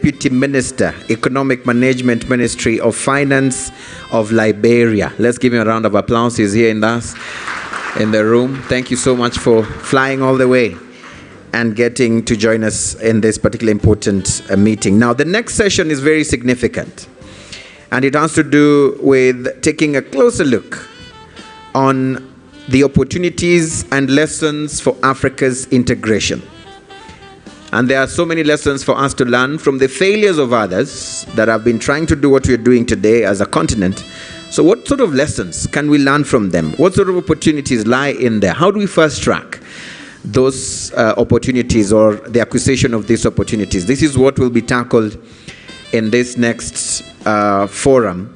Deputy Minister, Economic Management Ministry of Finance of Liberia. Let's give him a round of applause. He's here in the room. Thank you so much for flying all the way and getting to join us in this particularly important meeting. Now, the next session is very significant, and it has to do with taking a closer look on the opportunities and lessons for Africa's integration. And there are so many lessons for us to learn from the failures of others that have been trying to do what we're doing today as a continent. So what sort of lessons can we learn from them? What sort of opportunities lie in there? How do we fast track those opportunities or the acquisition of these opportunities? This is what will be tackled in this next forum.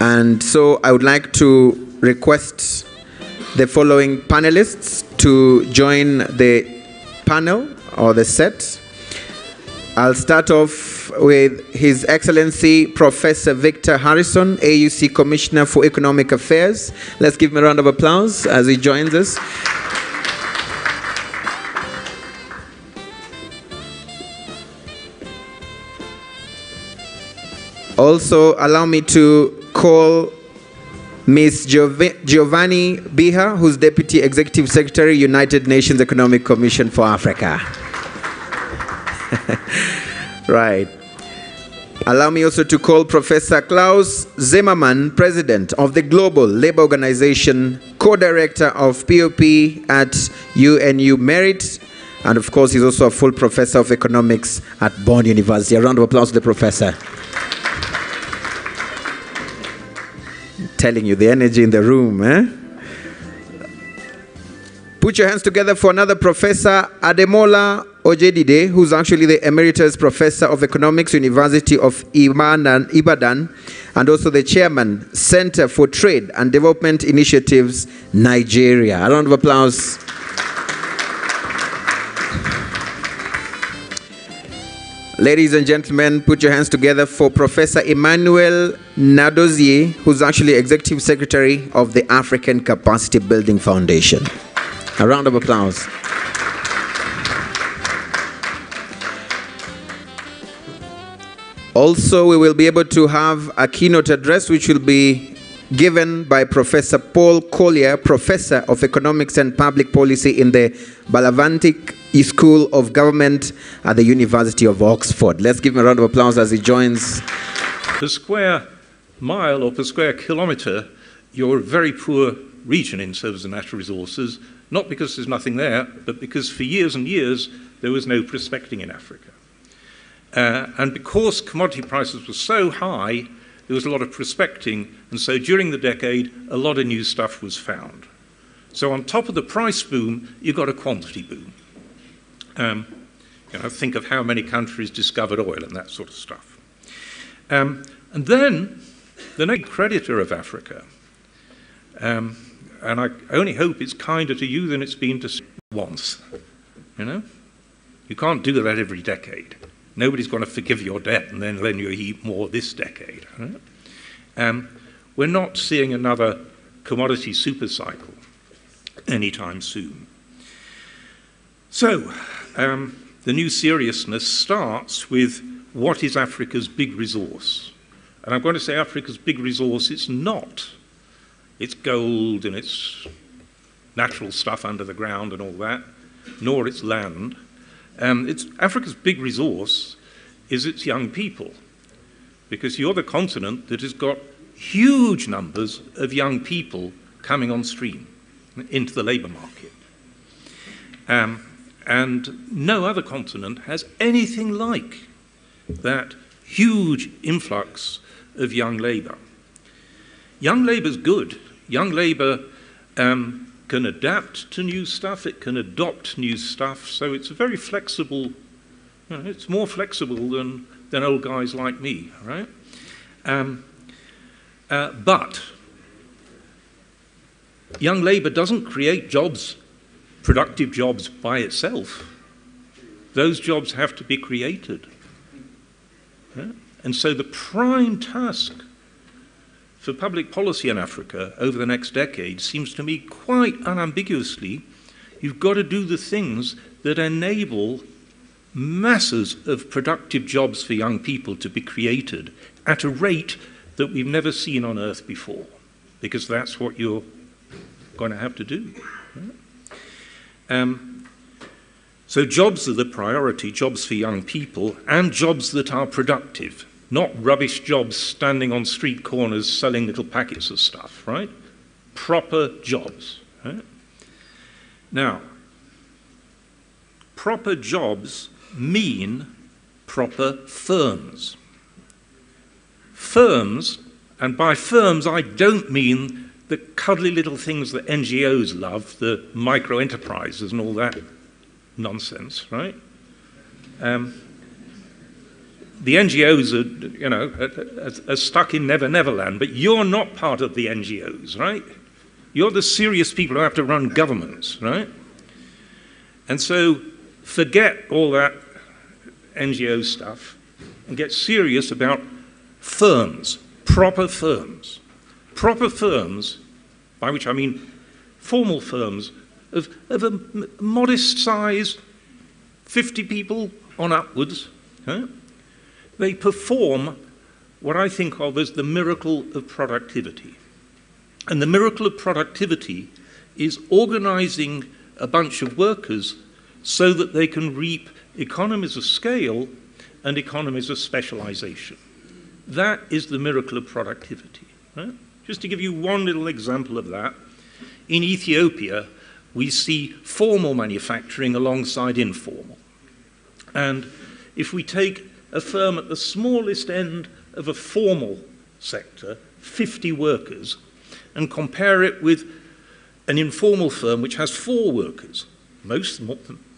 And so I would like to request the following panelists to join the panel or the set. I'll start off with His Excellency Professor Victor Harrison, AUC Commissioner for Economic Affairs. Let's give him a round of applause as he joins us. Also, allow me to call Ms. Giovanni Biha, who's Deputy Executive Secretary, United Nations Economic Commission for Africa. Right. Allow me also to call Professor Klaus Zimmermann, President of the Global Labour Organization, Co-Director of POP at UNU Merit, and of course he's also a full Professor of Economics at Bond University. A round of applause to the Professor. Telling you the energy in the room, eh? Put your hands together for another Professor Ademola Ojedide, who's actually the Emeritus Professor of Economics, University of Ibadan, and also the Chairman, Center for Trade and Development Initiatives, Nigeria. A round of applause. Ladies and gentlemen, put your hands together for Professor Emmanuel Nadozie, who's actually Executive Secretary of the African Capacity Building Foundation. A round of applause. Also, we will be able to have a keynote address which will be given by Professor Paul Collier, Professor of Economics and Public Policy in the Balavantic School of Government at the University of Oxford. Let's give him a round of applause as he joins. Per square mile or per square kilometre, you're a very poor region in terms of natural resources, not because there's nothing there, but because for years and years there was no prospecting in Africa. And because commodity prices were so high, there was a lot of prospecting, and so during the decade, a lot of new stuff was found. So on top of the price boom, you got a quantity boom. Think of how many countries discovered oil and that sort of stuff. And then the next creditor of Africa, and I only hope it's kinder to you than it's been to once. You can't do that every decade. Nobody's going to forgive your debt and then lend you a heap more this decade. Right? We're not seeing another commodity super cycle anytime soon. So, the new seriousness starts with what is Africa's big resource? And I'm going to say Africa's big resource, it's not. It's gold and it's natural stuff under the ground and all that, nor its land. Africa's big resource is its young people, because you're the continent that has got huge numbers of young people coming on stream into the labour market. And no other continent has anything like that huge influx of young labour. Young labour's good. Young labour can adapt to new stuff, it can adopt new stuff, so it's a very flexible, it's more flexible than old guys like me, right? But young labour doesn't create jobs, productive jobs by itself. Those jobs have to be created. Yeah? And so the prime task for public policy in Africa over the next decade seems to me quite unambiguously, you've got to do the things that enable masses of productive jobs for young people to be created at a rate that we've never seen on Earth before, because that's what you're going to have to do. So jobs are the priority, jobs for young people, and jobs that are productive, not rubbish jobs standing on street corners selling little packets of stuff, right? Proper jobs. Right? Now, proper jobs mean proper firms. Firms, and by firms I don't mean the cuddly little things that NGOs love, the micro-enterprises and all that nonsense, right? The NGOs are, you know, are stuck in Never Never Land, but you're not part of the NGOs, right? You're the serious people who have to run governments, right? And so forget all that NGO stuff and get serious about firms, proper firms. Proper firms, by which I mean formal firms of a modest size, 50 people on upwards. Huh? They perform what I think of as the miracle of productivity. And the miracle of productivity is organizing a bunch of workers so that they can reap economies of scale and economies of specialization. That is the miracle of productivity. Right? Just to give you one little example of that, in Ethiopia, we see formal manufacturing alongside informal. And if we take a firm at the smallest end of a formal sector, 50 workers, and compare it with an informal firm which has 4 workers,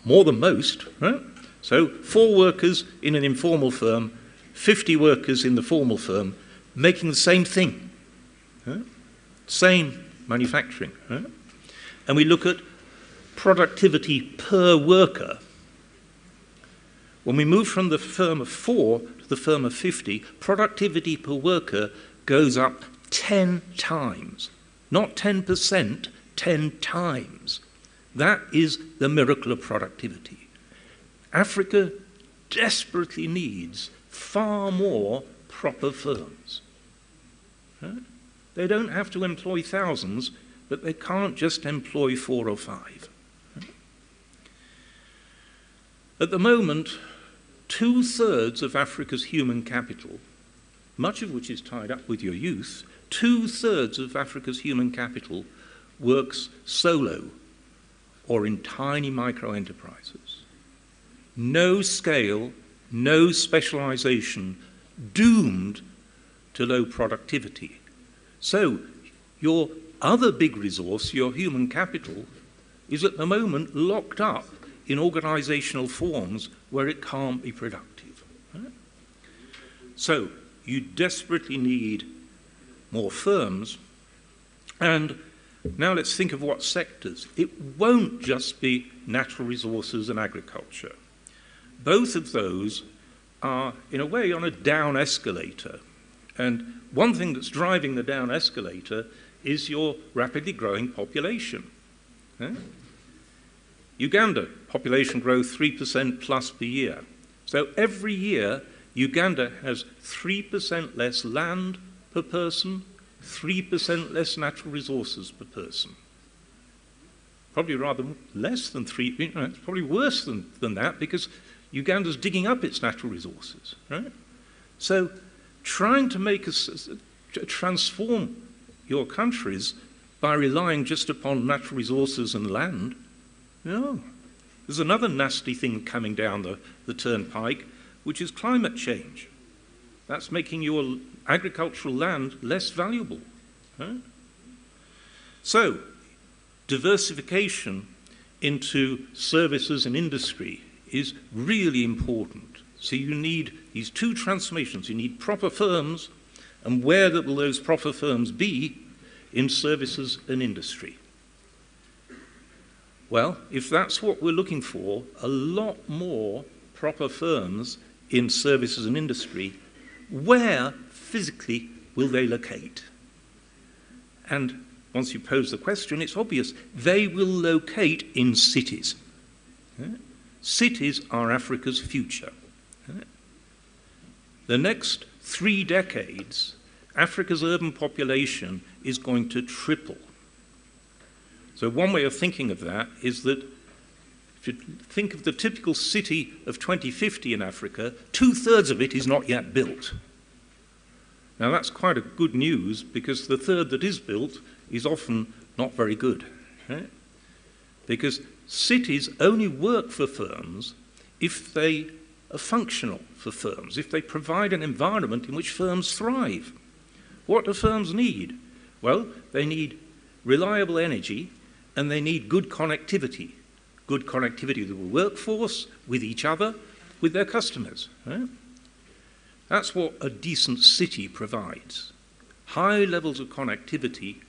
more than most, right? So 4 workers in an informal firm, 50 workers in the formal firm, making the same thing, right? Same manufacturing. Right? And we look at productivity per worker. When we move from the firm of 4 to the firm of 50, productivity per worker goes up 10 times. Not 10%, 10 times. That is the miracle of productivity. Africa desperately needs far more proper firms. Right? They don't have to employ thousands, but they can't just employ 4 or 5. Right? At the moment, 2/3 of Africa's human capital, much of which is tied up with your youth, 2/3 of Africa's human capital works solo or in tiny micro-enterprises. No scale, no specialization, doomed to low productivity. So your other big resource, your human capital, is at the moment locked up in organizational forms where it can't be productive. Right? So you desperately need more firms. And now let's think of what sectors. It won't just be natural resources and agriculture. Both of those are, in a way, on a down escalator. And one thing that's driving the down escalator is your rapidly growing population. Uganda, population growth 3% plus per year. So every year, Uganda has 3% less land per person, 3% less natural resources per person. Probably rather less than 3, it's probably worse than that, because Uganda's digging up its natural resources, right? So trying to transform your countries by relying just upon natural resources and land, no. There's another nasty thing coming down the turnpike, which is climate change. That's making your agricultural land less valuable. Right? So, diversification into services and industry is really important. So you need these 2 transformations. You need proper firms, and where will those proper firms be? In services and industry. Well, if that's what we're looking for, a lot more proper firms in services and industry, where physically will they locate? And once you pose the question, it's obvious. They will locate in cities. Yeah? cities are Africa's future. The next 3 decades, Africa's urban population is going to triple. So one way of thinking of that is that if you think of the typical city of 2050 in Africa, 2/3 of it is not yet built. Now that's quite a good news, because the third that is built is often not very good. Right? Because cities only work for firms if they are functional for firms, if they provide an environment in which firms thrive. What do firms need? Well, they need reliable energy, and they need good connectivity. Good connectivity with the workforce, with each other, with their customers. Right? That's what a decent city provides. High levels of connectivity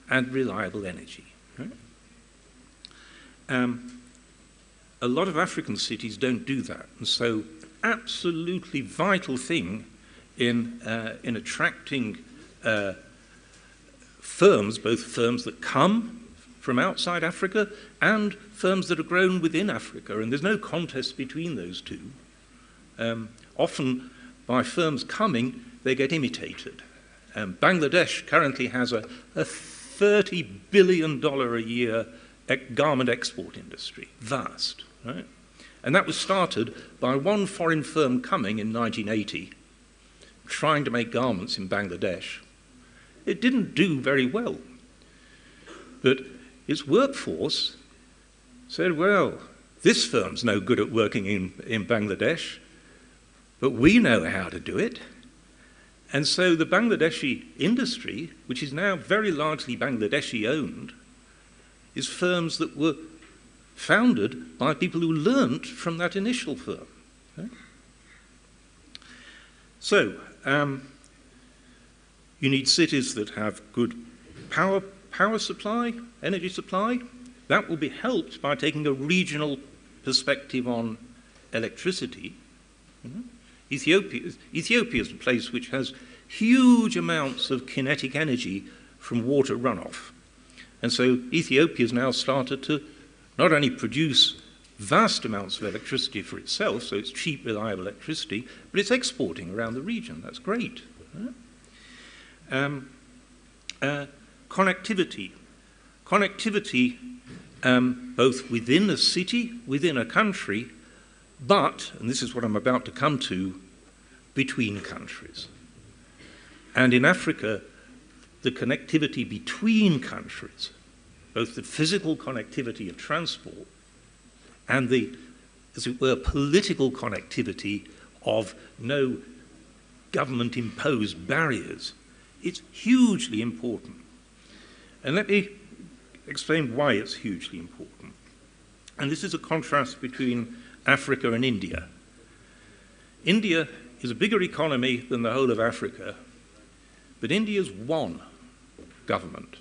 and reliable energy. Right? A lot of African cities don't do that. And so absolutely vital thing in attracting firms, both firms that come from outside Africa and firms that are grown within Africa, and there's no contest between those two. Often, by firms coming, they get imitated. Bangladesh currently has a $30 billion a year garment export industry, vast, right? And that was started by one foreign firm coming in 1980, trying to make garments in Bangladesh. It didn't do very well, but its workforce said, well, this firm's no good at working in Bangladesh, but we know how to do it. And so the Bangladeshi industry, which is now very largely Bangladeshi owned, is firms that were founded by people who learnt from that initial firm. Okay? So, you need cities that have good power supply, energy supply. That will be helped by taking a regional perspective on electricity. Ethiopia is a place which has huge amounts of kinetic energy from water runoff. And so Ethiopia has now started to not only produce vast amounts of electricity for itself, so it's cheap, reliable electricity, but it's exporting around the region. That's great. Connectivity. Connectivity both within a city, within a country, but, and this is what I'm about to come to, between countries. And in Africa, the connectivity between countries, both the physical connectivity of transport and the, as it were, political connectivity of no government-imposed barriers, it's hugely important. And let me explain why it's hugely important. And this is a contrast between Africa and India. India is a bigger economy than the whole of Africa, but India's one government.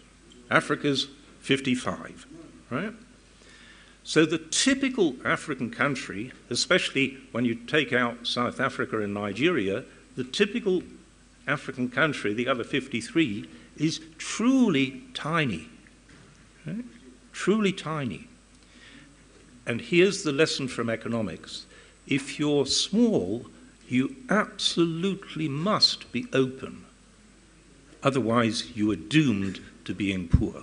Africa's 55, right? So the typical African country, especially when you take out South Africa and Nigeria, the typical African country, the other 53, is truly tiny, right? Truly tiny. And here's the lesson from economics. If you're small, you absolutely must be open. Otherwise, you are doomed to being poor.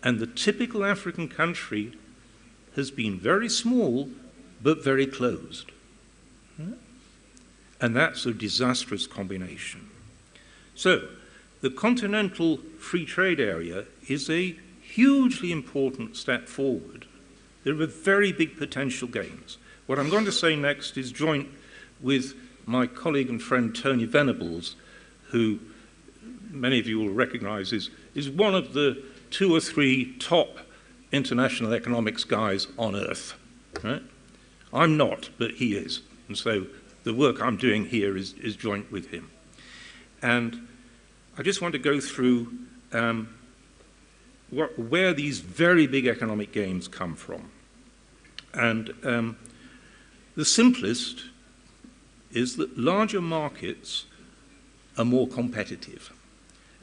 And the typical African country has been very small, but very closed. And that's a disastrous combination. So, the continental free trade area is a hugely important step forward. There are very big potential gains. What I'm going to say next is joint with my colleague and friend Tony Venables, who many of you will recognize is one of the 2 or 3 top international economics guys on earth. Right? I'm not, but he is. And so the work I'm doing here is joint with him. And I just want to go through where these very big economic gains come from. And the simplest is that larger markets are more competitive.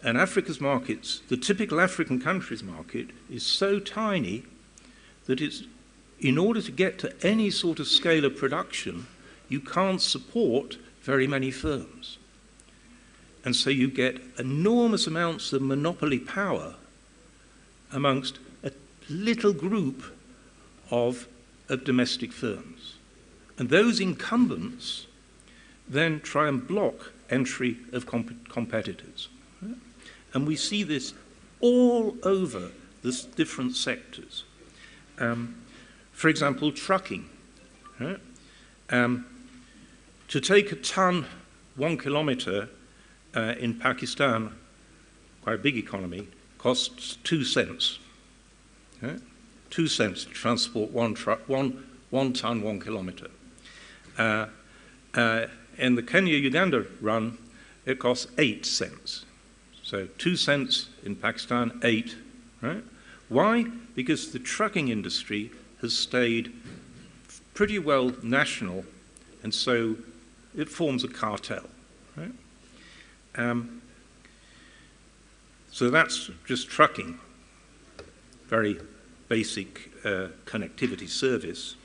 And Africa's markets, the typical African country's market, is so tiny that it's in order to get to any sort of scale of production, you can't support very many firms. And so you get enormous amounts of monopoly power amongst a little group of domestic firms. And those incumbents then try and block entry of competitors. Right? And we see this all over the different sectors. For example, trucking. Right? To take a ton 1 kilometer in Pakistan, quite a big economy, costs 2 cents. Right? 2 cents to transport one ton 1 kilometer. In the Kenya-Uganda run, it costs 8 cents. So 2 cents in Pakistan, 8. Right? Why? Because the trucking industry has stayed pretty well national, and so it forms a cartel. Right? So that's just trucking, very basic connectivity service.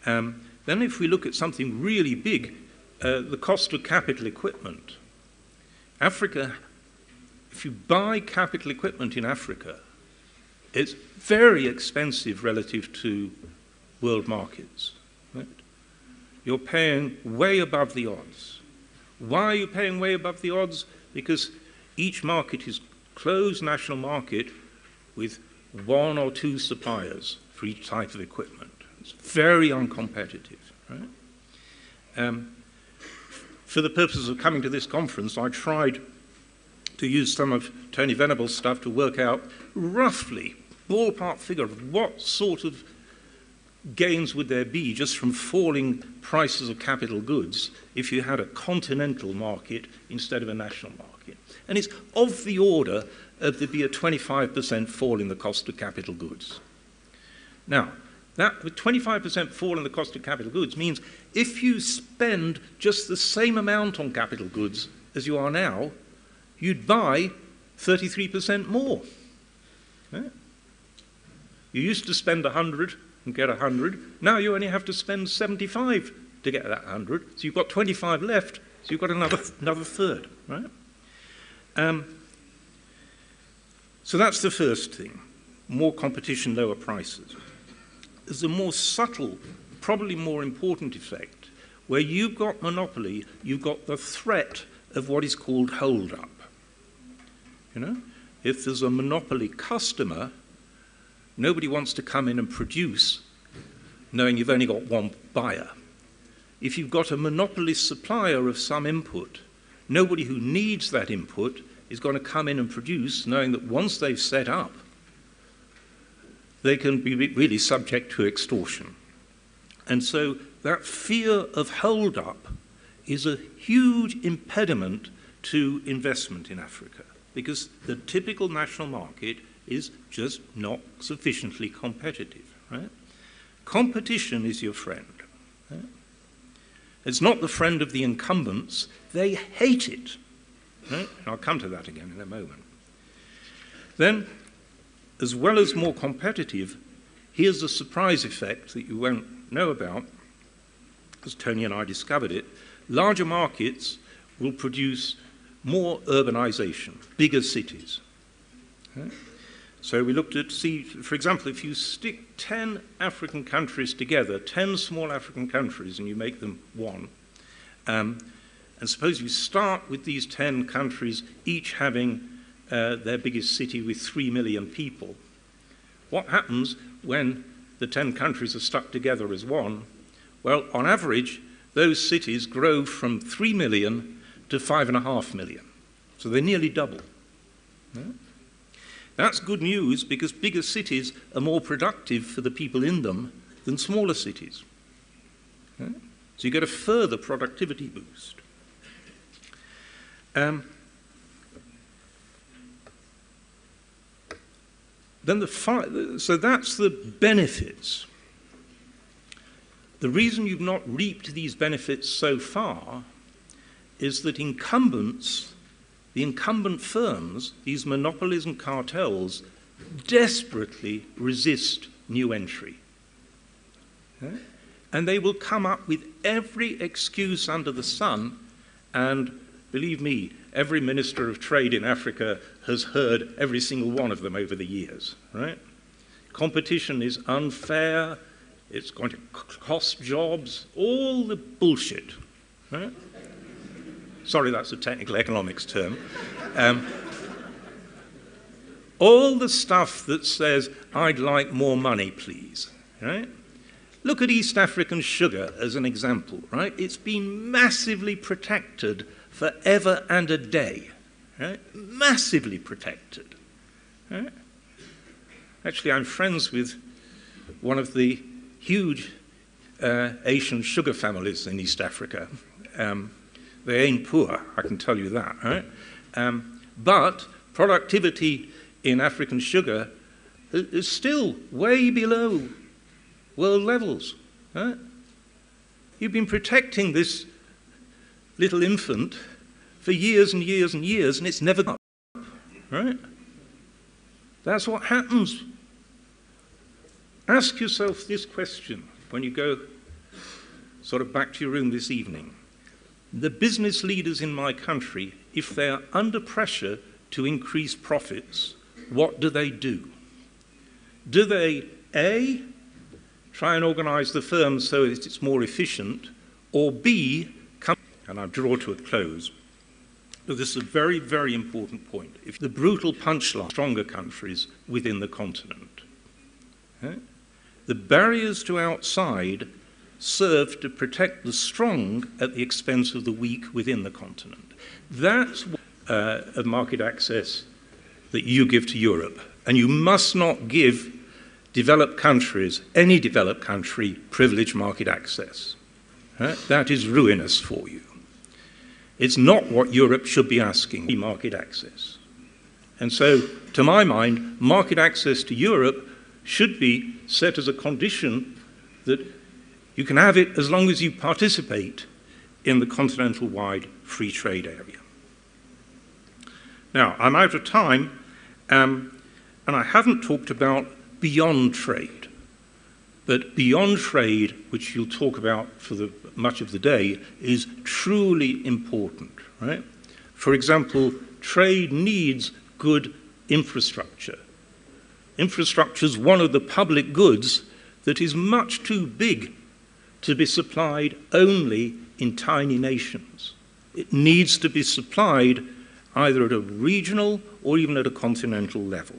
Then if we look at something really big, the cost of capital equipment. Africa, if you buy capital equipment in Africa, it's very expensive relative to world markets. Right? You're paying way above the odds. Why are you paying way above the odds? Because each market is closed national market with 1 or 2 suppliers for each type of equipment. It's very uncompetitive. Right? For the purposes of coming to this conference, I tried to use some of Tony Venable's stuff to work out roughly, ballpark figure of what sort of gains would there be just from falling prices of capital goods if you had a continental market instead of a national market. And it's of the order of there'd be a 25% fall in the cost of capital goods. Now, that 25% fall in the cost of capital goods means if you spend just the same amount on capital goods as you are now, you'd buy 33% more. Yeah? You used to spend 100 and get 100. Now you only have to spend 75 to get that 100. So you've got 25 left, so you've got another third. Right? So that's the first thing. More competition, lower prices. There's a more subtle, probably more important effect. Where you've got monopoly, you've got the threat of what is called hold-up. You know, if there's a monopoly customer, nobody wants to come in and produce knowing you've only got one buyer. If you've got a monopoly supplier of some input, nobody who needs that input is going to come in and produce knowing that once they've set up, they can be really subject to extortion. And so that fear of hold-up is a huge impediment to investment in Africa, because the typical national market is just not sufficiently competitive. Right? Competition is your friend. Right? It's not the friend of the incumbents. They hate it. Right? And I'll come to that again in a moment. Then, as well as more competitive, here's a surprise effect that you won't know about, because Tony and I discovered it. Larger markets will produce more urbanization, bigger cities. Okay? So we looked at, for example, if you stick 10 African countries together, 10 small African countries, and you make them one, and suppose you start with these 10 countries, each having their biggest city with 3 million people. What happens when the 10 countries are stuck together as one? Well, on average, those cities grow from 3 million to 5.5 million. So they nearly double. Yeah? That's good news because bigger cities are more productive for the people in them than smaller cities. Yeah? So you get a further productivity boost. So that's the benefits. The reason you've not reaped these benefits so far is that incumbents, the incumbent firms, these monopolies and cartels, desperately resist new entry. Right? And they will come up with every excuse under the sun, and believe me, every Minister of Trade in Africa has heard every single one of them over the years. Right? Competition is unfair, it's going to cost jobs, all the bullshit. Right? Sorry, that's a technical economics term. All the stuff that says, I'd like more money, please. Right? Look at East African sugar as an example. Right? It's been massively protected forever and a day. Right? Massively protected. Right? Actually, I'm friends with one of the huge Asian sugar families in East Africa. They ain't poor, I can tell you that. Right? But productivity in African sugar is still way below world levels. Right? You've been protecting this little infant for years and years and years, and it's never gone up. Right? That's what happens. Ask yourself this question when you go sort of back to your room this evening. The business leaders in my country, if they are under pressure to increase profits, what do? Do they, A, try and organize the firm so that it's more efficient, or B, come, and I draw to a close. But this is a very, very important point. If the brutal punchline, stronger countries within the continent. Okay? The barriers to outside serve to protect the strong at the expense of the weak within the continent. That's of market access that you give to Europe. And you must not give developed countries, any developed country, privileged market access. Right? That is ruinous for you. It's not what Europe should be asking, market access. And so, to my mind, market access to Europe should be set as a condition that you can have it as long as you participate in the continental-wide free trade area. Now, I'm out of time, and I haven't talked about beyond trade. But beyond trade, which you'll talk about for much of the day, is truly important. Right? For example, trade needs good infrastructure. Infrastructure is one of the public goods that is much too big to be supplied only in tiny nations. It needs to be supplied either at a regional or even at a continental level.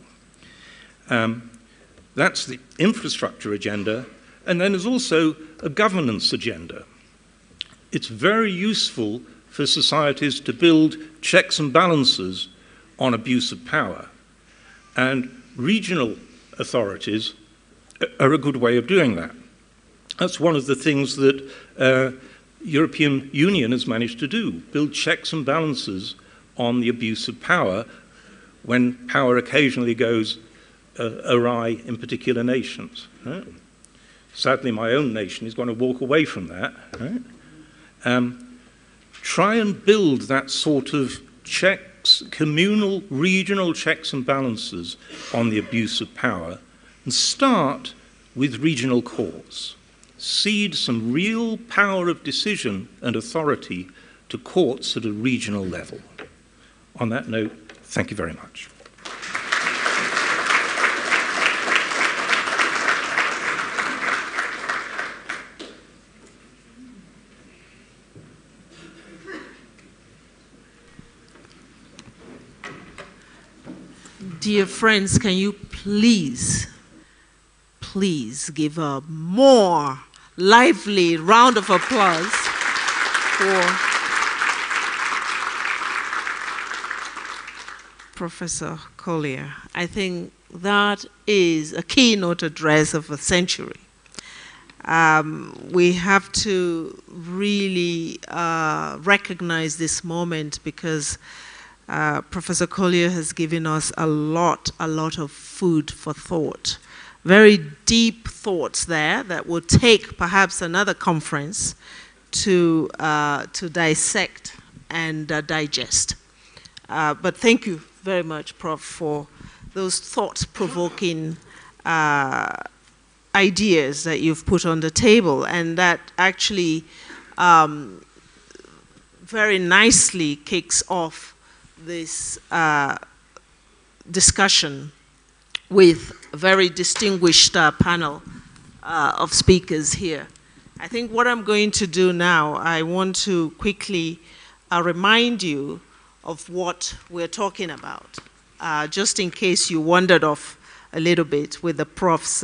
That's the infrastructure agenda, and then there's also a governance agenda. It's very useful for societies to build checks and balances on abuse of power, and regional authorities are a good way of doing that. That's one of the things that European Union has managed to do, build checks and balances on the abuse of power when power occasionally goes awry in particular nations. Right? Sadly, my own nation is going to walk away from that. Right? Try and build that sort of checks, communal, regional checks and balances on the abuse of power, and start with regional courts. Cede some real power of decision and authority to courts at a regional level. On that note, thank you very much. Dear friends, can you please give a more lively round of applause for Professor Collier. I think that is a keynote address of a century. We have to really recognize this moment because Professor Collier has given us a lot of food for thought. Very deep thoughts there that will take perhaps another conference to dissect and digest. But thank you very much, Prof, for those thought-provoking ideas that you've put on the table, and that actually very nicely kicks off this discussion with a very distinguished panel of speakers here. I think what I'm going to do now, I want to quickly remind you of what we're talking about, just in case you wandered off a little bit with the prof's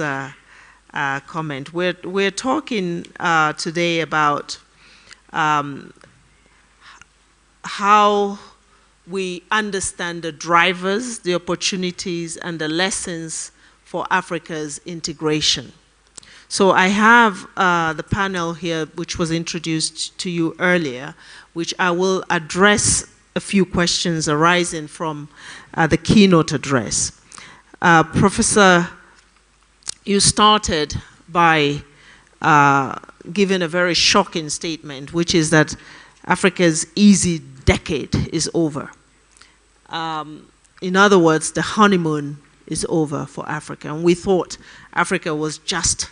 comment. We're talking today about how we understand the drivers, the opportunities, and the lessons for Africa's integration. So I have the panel here, which was introduced to you earlier, which I will address a few questions arising from the keynote address. Professor, you started by giving a very shocking statement, which is that Africa's easy decade is over. In other words, the honeymoon is over for Africa. And we thought Africa was just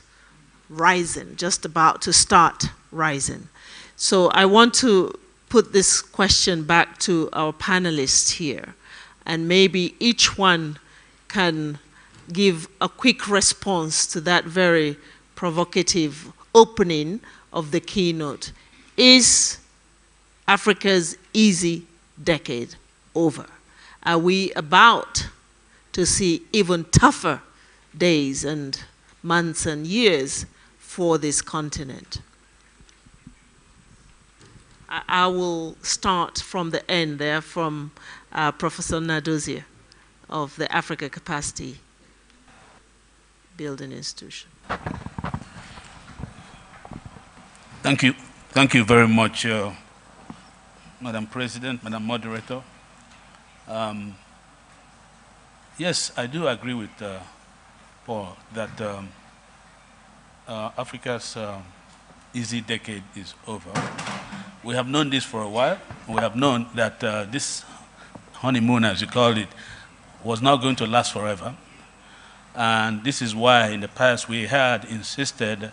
rising, just about to start rising. So I want to put this question back to our panelists here, and maybe each one can give a quick response to that very provocative opening of the keynote. Is Africa's easy decade over? Are we about to see even tougher days and months and years for this continent? I will start from the end there, from Professor Nnadozie of the Africa Capacity Building Institution. Thank you. Thank you very much, Madam President, Madam Moderator. Yes, I do agree with Paul that Africa's easy decade is over. We have known this for a while. We have known that this honeymoon, as you called it, was not going to last forever. And this is why in the past we had insisted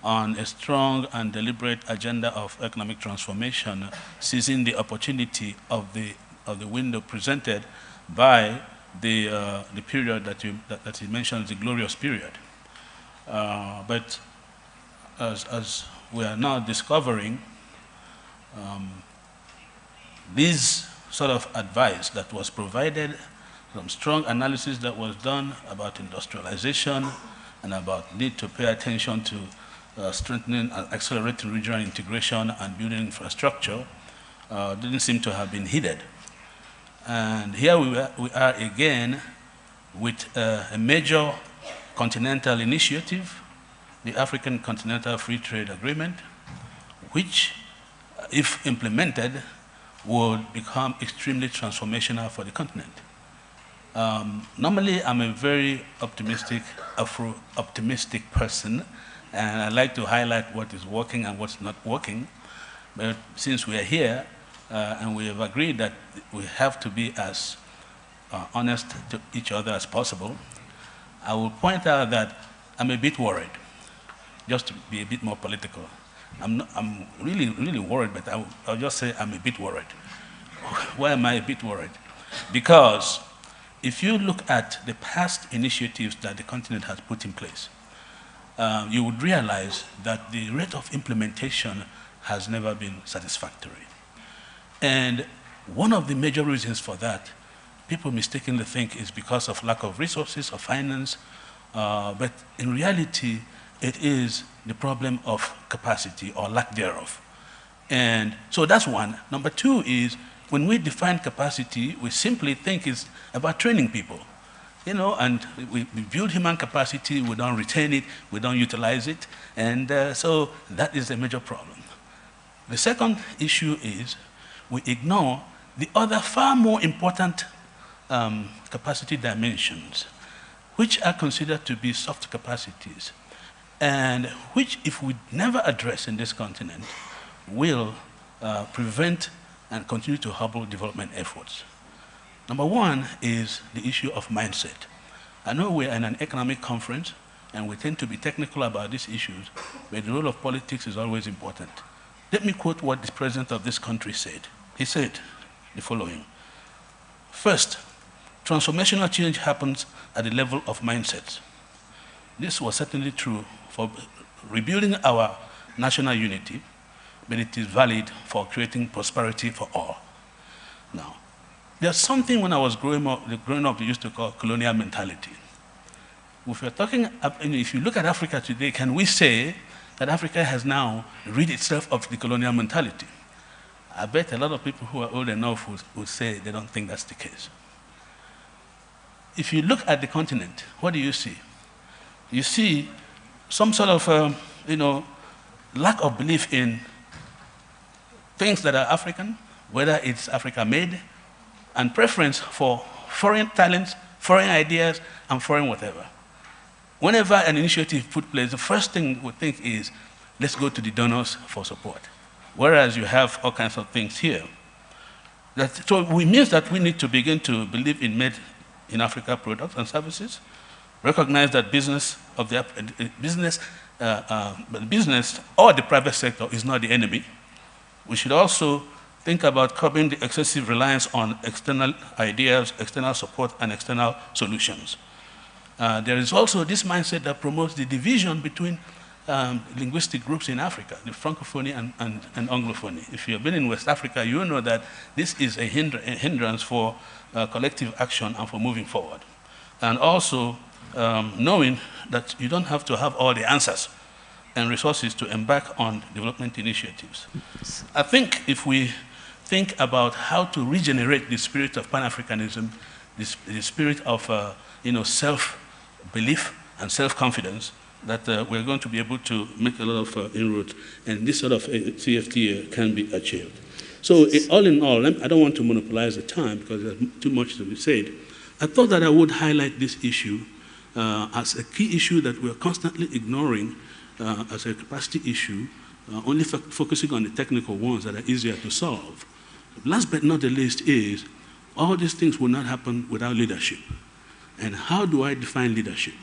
on a strong and deliberate agenda of economic transformation, seizing the opportunity of the window presented by the period that you mentioned, the glorious period. But as we are now discovering, this sort of advice that was provided, some strong analysis that was done about industrialization and about need to pay attention to strengthening and accelerating regional integration and building infrastructure, didn't seem to have been heeded. And here we are again with a major continental initiative, the African Continental Free Trade Agreement, which, if implemented, would become extremely transformational for the continent. Normally, I'm a very optimistic, Afro-optimistic person, and I like to highlight what is working and what's not working. But since we are here, and we have agreed that we have to be as honest to each other as possible, I will point out that I'm a bit worried, just to be a bit more political. I'm really, really worried, but I'll just say I'm a bit worried. Why am I a bit worried? Because if you look at the past initiatives that the continent has put in place, you would realize that the rate of implementation has never been satisfactory. And one of the major reasons for that, people mistakenly think, is because of lack of resources or finance, but in reality, it is the problem of capacity or lack thereof. And so that's one. Number two is, when we define capacity, we simply think it's about training people. You know, and we build human capacity, we don't retain it, we don't utilize it, and so that is a major problem. The second issue is we ignore the other far more important capacity dimensions, which are considered to be soft capacities, and which, if we never address in this continent, will prevent and continue to hobble development efforts. Number one is the issue of mindset. I know we're in an economic conference, and we tend to be technical about these issues, but the role of politics is always important. Let me quote what the president of this country said. He said the following: first, transformational change happens at the level of mindsets. This was certainly true for rebuilding our national unity, but it is valid for creating prosperity for all. Now, there's something when I was growing up we used to call colonial mentality. If you're talking, if you look at Africa today, can we say that Africa has now rid itself of the colonial mentality? I bet a lot of people who are old enough would say they don't think that's the case. If you look at the continent, what do you see? You see some sort of, lack of belief in things that are African, whether it's Africa-made, and preference for foreign talents, foreign ideas, and foreign whatever. Whenever an initiative put place, the first thing we think is, let's go to the donors for support. Whereas you have all kinds of things here. So it means that we need to begin to believe in made in Africa products and services, recognize that business or the private sector is not the enemy. We should also think about curbing the excessive reliance on external ideas, external support, and external solutions. There is also this mindset that promotes the division between linguistic groups in Africa, the Francophonie and Anglophony. If you've been in West Africa, you know that this is a hindrance for collective action and for moving forward. And also knowing that you don't have to have all the answers and resources to embark on development initiatives. I think if we think about how to regenerate the spirit of Pan-Africanism, the spirit of self-belief and self-confidence, that we're going to be able to make a lot of inroads, and this sort of CFTA can be achieved. So all in all, I don't want to monopolize the time because there's too much to be said. I thought that I would highlight this issue as a key issue that we're constantly ignoring as a capacity issue, only focusing on the technical ones that are easier to solve. Last but not the least is, all these things will not happen without leadership. And how do I define leadership?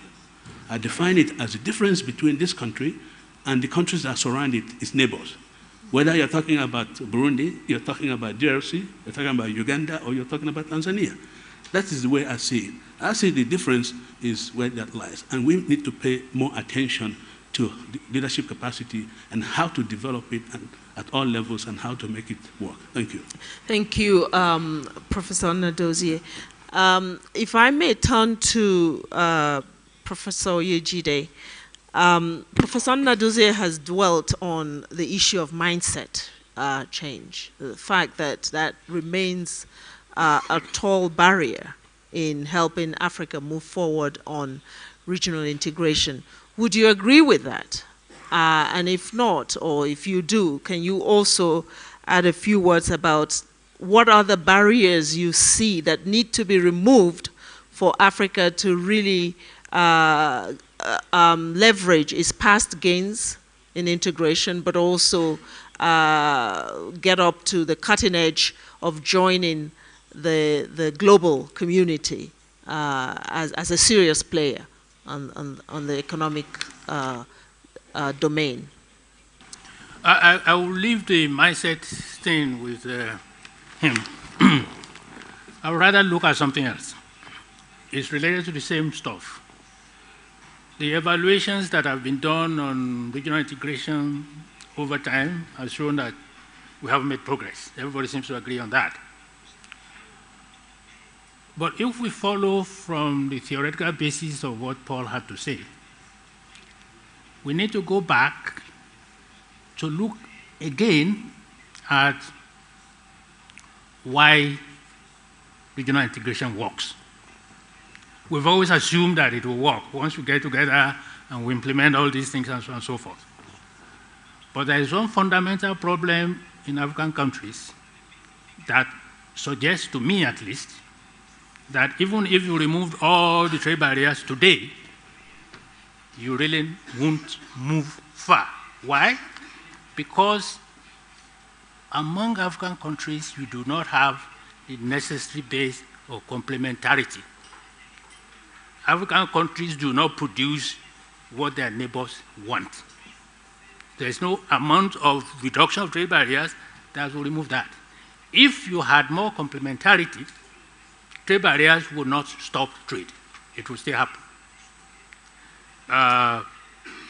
I define it as the difference between this country and the countries that surround it, its neighbors. Whether you're talking about Burundi, you're talking about DRC, you're talking about Uganda, or you're talking about Tanzania. That is the way I see it. I see the difference is where that lies. And we need to pay more attention to leadership capacity and how to develop it at all levels and how to make it work. Thank you. Thank you, Professor Nnadozie. If I may turn to Professor Oyejide. Professor Nnadozie has dwelt on the issue of mindset change, the fact that that remains a tall barrier in helping Africa move forward on regional integration. Would you agree with that? And if not, or if you do, can you also add a few words about what are the barriers you see that need to be removed for Africa to really leverage its past gains in integration, but also get up to the cutting edge of joining the global community as a serious player on the economic domain? I will leave the mindset thing with him. I would rather look at something else. It's related to the same stuff. The evaluations that have been done on regional integration over time have shown that we haven't made progress. Everybody seems to agree on that. But if we follow from the theoretical basis of what Paul had to say, we need to go back to look again at why regional integration works. We've always assumed that it will work once we get together and we implement all these things and so on and so forth. But there is one fundamental problem in African countries that suggests, to me at least, that even if you removed all the trade barriers today, you really won't move far. Why? Because among African countries, you do not have the necessary base of complementarity. African countries do not produce what their neighbors want. There is no amount of reduction of trade barriers that will remove that. If you had more complementarity, trade barriers would not stop trade. It will still happen.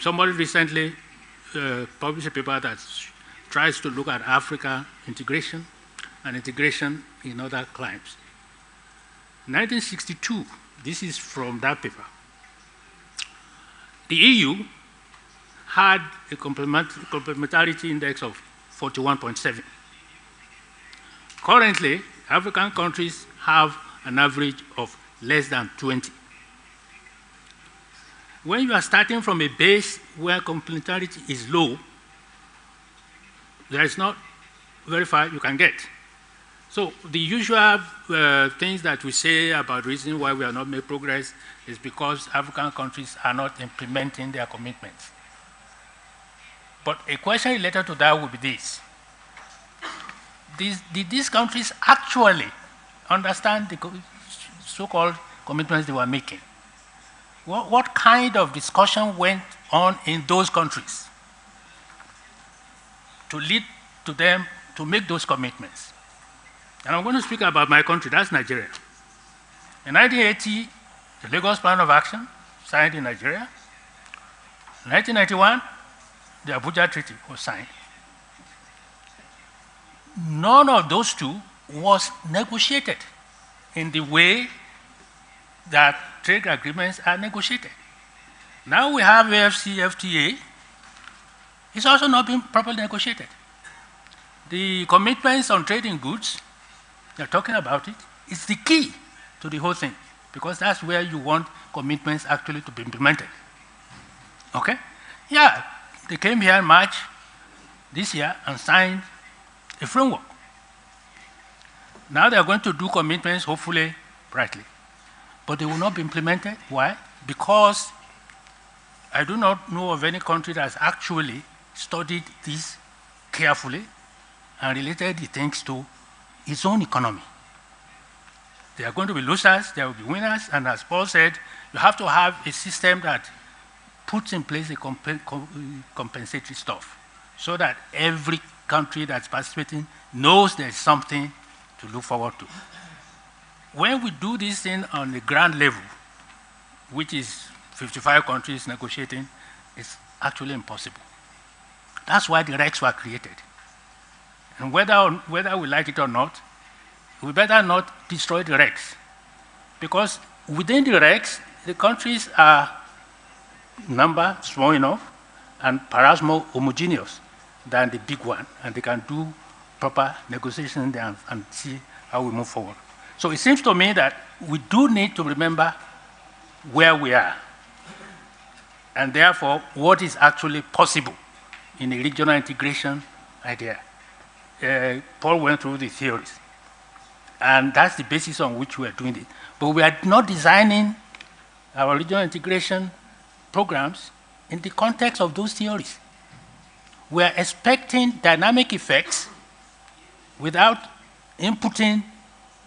Somebody recently published a paper that tries to look at Africa integration and integration in other climes. 1962, this is from that paper. The EU had a complementarity index of 41.7. Currently, African countries have an average of less than 20. When you are starting from a base where complementarity is low, there is not very far you can get. So the usual things that we say about the reason why we are not making progress is because African countries are not implementing their commitments. But a question related to that would be this. Did these countries actually understand the so-called commitments they were making? What kind of discussion went on in those countries to lead to them to make those commitments? And I'm going to speak about my country, that's Nigeria. In 1980, the Lagos Plan of Action, signed in Nigeria. In 1991, the Abuja Treaty was signed. None of those two was negotiated in the way that trade agreements are negotiated. Now we have AFCFTA. It's also not been properly negotiated. The commitments on trading goods, they're talking about it, it's the key to the whole thing, because that's where you want commitments actually to be implemented. Okay? Yeah, they came here in March this year and signed a framework. Now they're going to do commitments, hopefully, brightly. But they will not be implemented. Why? Because I do not know of any country that has actually studied this carefully and related the things to its own economy. There are going to be losers, there will be winners, and as Paul said, you have to have a system that puts in place a compensatory stuff so that every country that's participating knows there's something to look forward to. When we do this thing on the ground level, which is 55 countries negotiating, it's actually impossible. That's why the regs were created. And whether we like it or not, we better not destroy the regs. Because within the regs, the countries are number small enough and perhaps more homogeneous than the big one, and they can do proper negotiation there and see how we move forward. So it seems to me that we do need to remember where we are, and therefore what is actually possible in a regional integration idea. Paul went through the theories, and that's the basis on which we are doing it. But we are not designing our regional integration programs in the context of those theories. We are expecting dynamic effects without inputting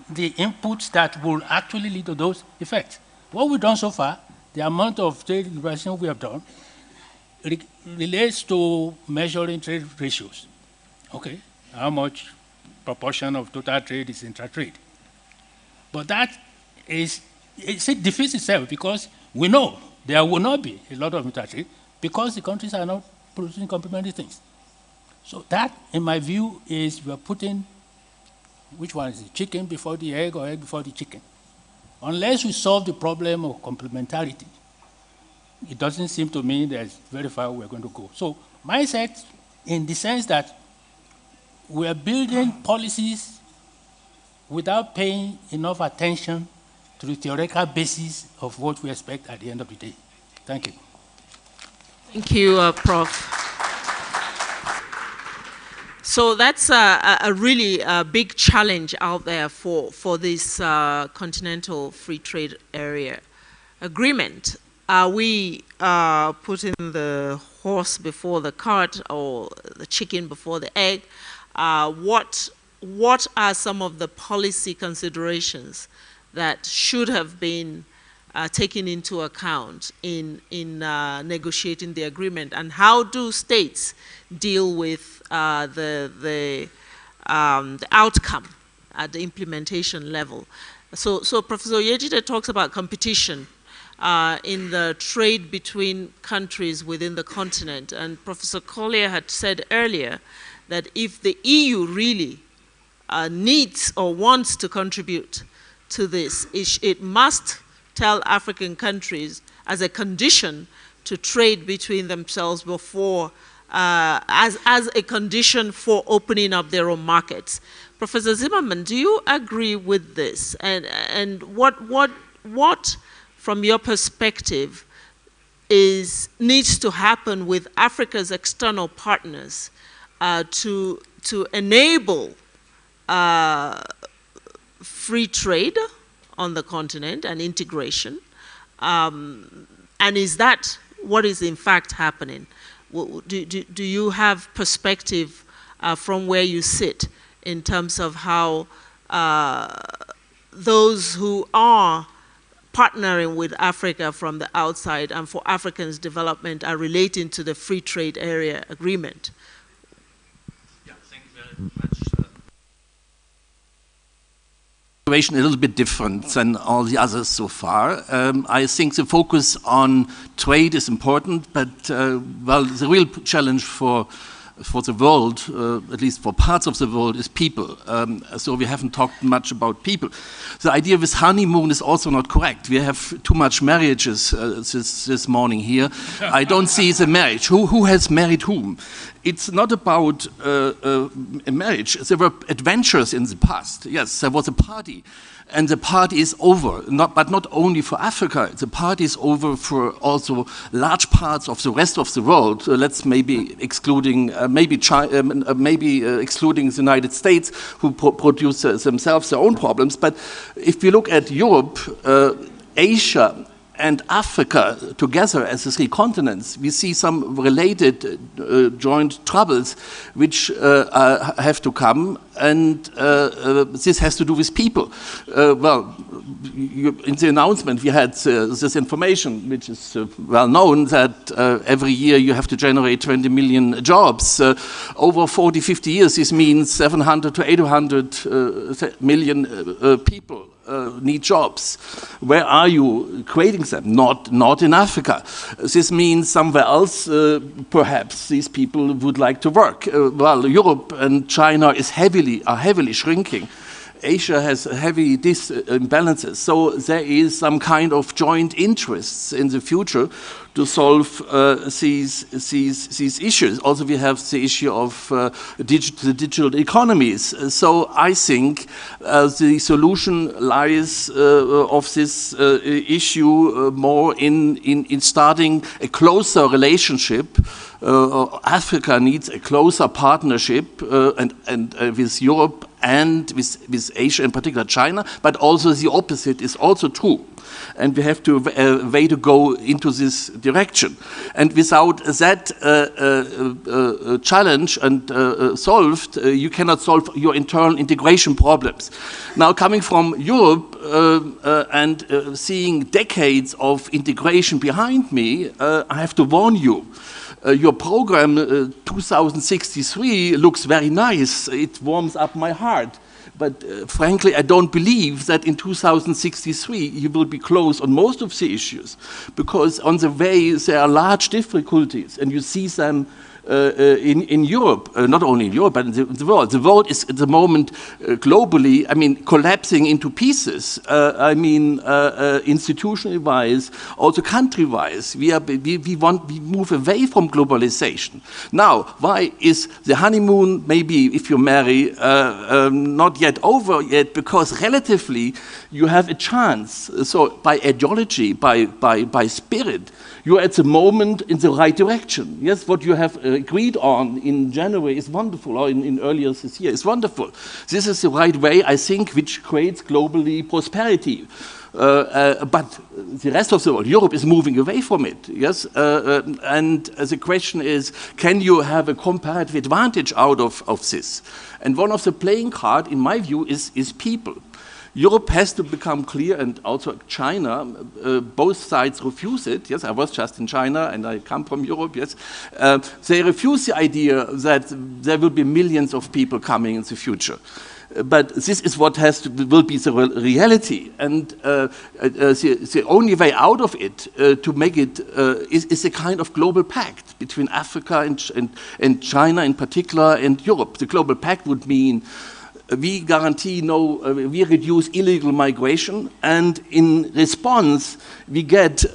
the inputs that will actually lead to those effects. What we've done so far, the amount of trade liberalization we have done, relates to measuring trade ratios. Okay, how much proportion of total trade is intra-trade? But that is, it defeats itself because we know there will not be a lot of intra-trade because the countries are not producing complementary things. So that, in my view, is we are putting, which one is it, chicken before the egg or egg before the chicken? Unless we solve the problem of complementarity, it doesn't seem to me there's very far we're going to go. So mindset, in the sense that we are building policies without paying enough attention to the theoretical basis of what we expect at the end of the day. Thank you. Thank you, Prof. So that's a really big challenge out there for this continental free trade area agreement. Are we putting the horse before the cart or the chicken before the egg? What are some of the policy considerations that should have been taken into account in negotiating the agreement, and how do states deal with the outcome at the implementation level? So Professor Oyejide talks about competition in the trade between countries within the continent, and Professor Collier had said earlier that if the EU really needs or wants to contribute to this, it must tell African countries as a condition to trade between themselves before, as a condition for opening up their own markets. Professor Zimmerman, do you agree with this? And what from your perspective needs to happen with Africa's external partners to enable free trade on the continent and integration? And is that what is in fact happening? Do you have perspective from where you sit in terms of how those who are partnering with Africa from the outside and for Africans' development are relating to the free trade area agreement? Yeah, thank you very much. A little bit different than all the others so far. I think the focus on trade is important, but well, the real challenge for the world, at least for parts of the world, is people. So we haven't talked much about people. The idea of this honeymoon is also not correct. We have too much marriages this morning here. I don't see the marriage. Who has married whom? It's not about a marriage. There were adventures in the past. Yes, there was a party. And the party is over, but not only for Africa. The party is over for also large parts of the rest of the world. Let's maybe excluding excluding the United States, who produce themselves their own problems. But if we look at Europe, Asia, and Africa together as the three continents, we see some related joint troubles which have to come, and this has to do with people. Well, in the announcement we had this information, which is well known, that every year you have to generate 20 million jobs. Over 40, 50 years, this means 700 to 800 million people need jobs. Where are you creating them? Not in Africa. This means somewhere else, perhaps these people would like to work. Well, Europe and China are heavily shrinking. Asia has heavy imbalances. So there is some kind of joint interests in the future to solve these issues. Also, we have the issue of digital economies. So I think the solution lies of this issue more in starting a closer relationship. Africa needs a closer partnership and with Europe and with Asia, in particular China, but also the opposite is also true. And we have to way to go into this direction. And without that challenge and solved, you cannot solve your internal integration problems. Now, coming from Europe and seeing decades of integration behind me, I have to warn you. Your program 2063 looks very nice. It warms up my heart. But frankly, I don't believe that in 2063 you will be close on most of the issues, because on the way there are large difficulties, and you see them in Europe, not only in Europe, but in the world. The world is at the moment globally, I mean, collapsing into pieces. I mean, institutionally-wise, also country-wise. We move away from globalization. Now, why is the honeymoon, maybe if you marry, not yet over yet? Because relatively, you have a chance. So by ideology, by spirit, you're at the moment in the right direction. Yes, what you have agreed on in January is wonderful, or in earlier this year is wonderful. This is the right way, I think, which creates globally prosperity. But the rest of the world, Europe, is moving away from it. Yes, and the question is, can you have a comparative advantage out of this? And one of the playing cards, in my view, is people. Europe has to become clear, and also China, both sides refuse it. Yes, I was just in China and I come from Europe, yes. They refuse the idea that there will be millions of people coming in the future. But this is what will be the reality, and the only way out of it to make it is a kind of global pact between Africa and China in particular and Europe. The global pact would mean we guarantee we reduce illegal migration, and in response we get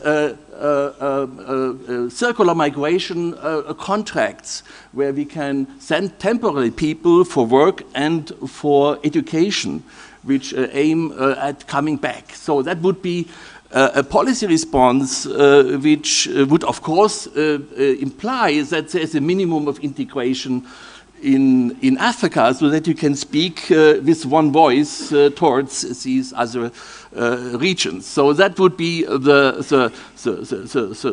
circular migration contracts where we can send temporary people for work and for education, which aim at coming back. So that would be a policy response which would, of course, imply that there's a minimum of integration in Africa, so that you can speak with one voice towards these other regions. So that would be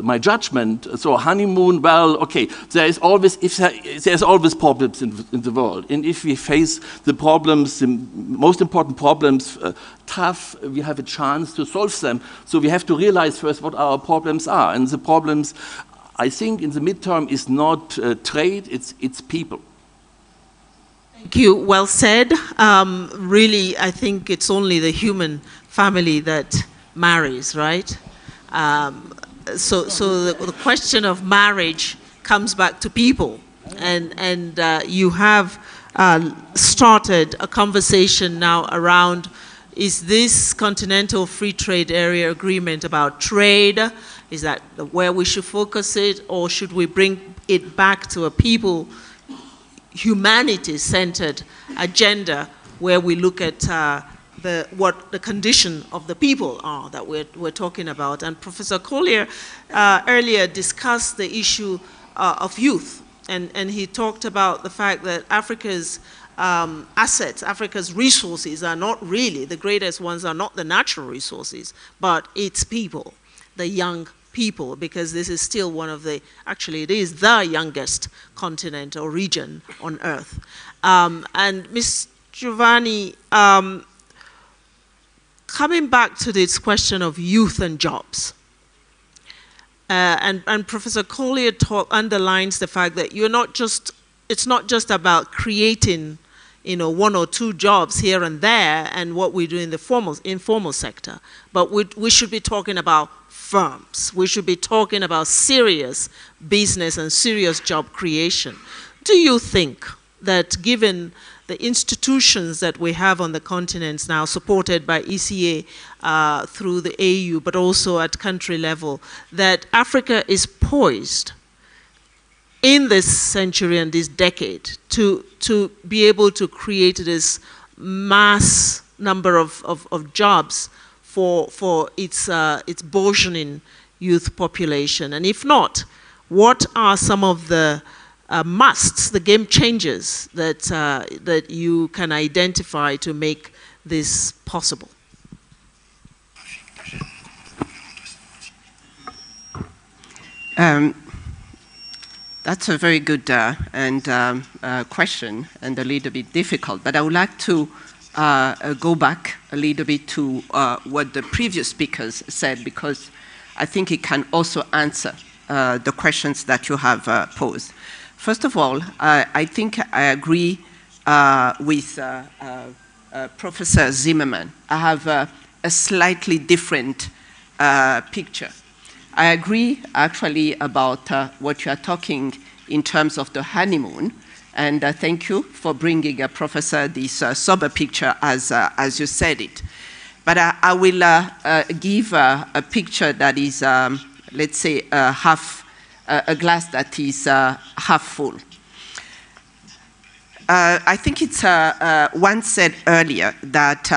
my judgment. So honeymoon, well, okay, there's always problems in the world, and if we face the problems, the most important problems, tough, we have a chance to solve them. So we have to realize first what our problems are, and the problems, I think, in the midterm is not trade; it's people. Thank you. Well said. Really, I think it's only the human family that marries, right? So the question of marriage comes back to people, and you have started a conversation now around: is this Continental Free Trade Area agreement about trade? Is that where we should focus it, or should we bring it back to a people? Humanity-centered agenda where we look at what the condition of the people are that we're talking about. And Professor Collier earlier discussed the issue of youth, and he talked about the fact that Africa's assets, Africa's resources are not really, the greatest ones are not the natural resources, but its people, the young people, because this is still one of the, actually it is the youngest continent or region on Earth. And Ms. Giovanni, coming back to this question of youth and jobs, and Professor Collier underlines the fact that it's not just about creating, one or two jobs here and there and what we do in the informal sector, but we should be talking about firms. We should be talking about serious business and serious job creation. Do you think that given the institutions that we have on the continents now, supported by ECA through the AU, but also at country level, that Africa is poised in this century and this decade to be able to create this mass number of jobs for its burgeoning youth population? And if not, what are some of the musts, the game changers that you can identify to make this possible? That's a very good question, and a little bit difficult, but I would like to go back a little bit to what the previous speakers said, because I think it can also answer the questions that you have posed. First of all, I think I agree with Professor Zimmerman. I have a slightly different picture. I agree actually about what you are talking in terms of the honeymoon. And thank you for bringing, Professor, this sober picture as you said it. But I will give a picture that is, let's say, a glass that is half full. I think it's one said earlier that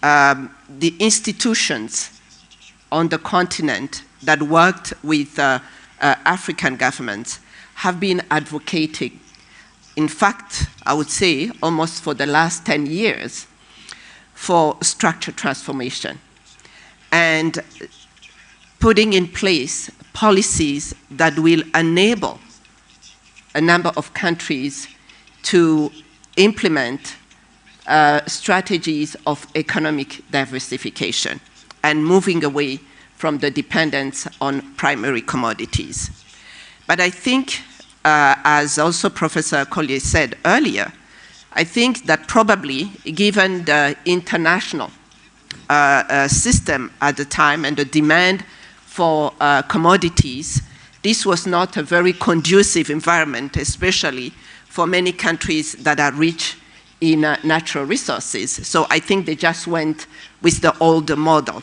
the institutions on the continent that worked with African governments have been advocating, in fact, I would say almost for the last 10 years, for structural transformation and putting in place policies that will enable a number of countries to implement strategies of economic diversification and moving away from the dependence on primary commodities. But I think, as also Professor Collier said earlier, I think that probably, given the international system at the time and the demand for commodities, this was not a very conducive environment, especially for many countries that are rich in natural resources. So I think they just went with the older model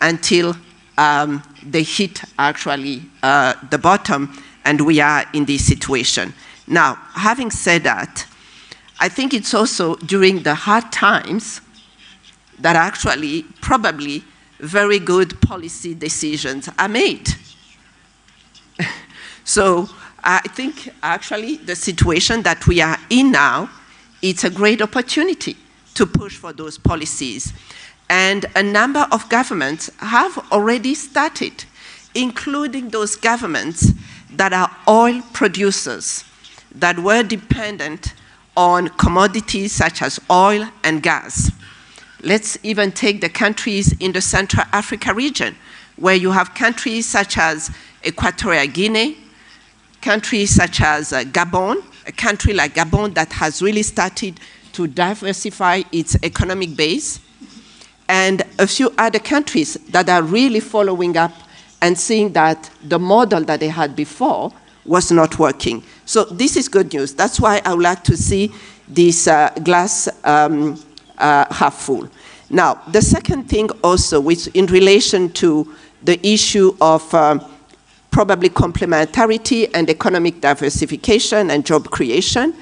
until they hit actually the bottom, and we are in this situation. Now, having said that, I think it's also during the hard times that actually probably very good policy decisions are made. So I think actually the situation that we are in now, it's a great opportunity to push for those policies. And a number of governments have already started, including those governments that are oil producers, that were dependent on commodities such as oil and gas. Let's even take the countries in the Central Africa region, where you have countries such as Equatorial Guinea, countries such as Gabon, a country like Gabon that has really started to diversify its economic base, and a few other countries that are really following up and seeing that the model that they had before was not working. So this is good news. That's why I would like to see this glass half full. Now, the second thing also, which in relation to the issue of probably complementarity and economic diversification and job creation,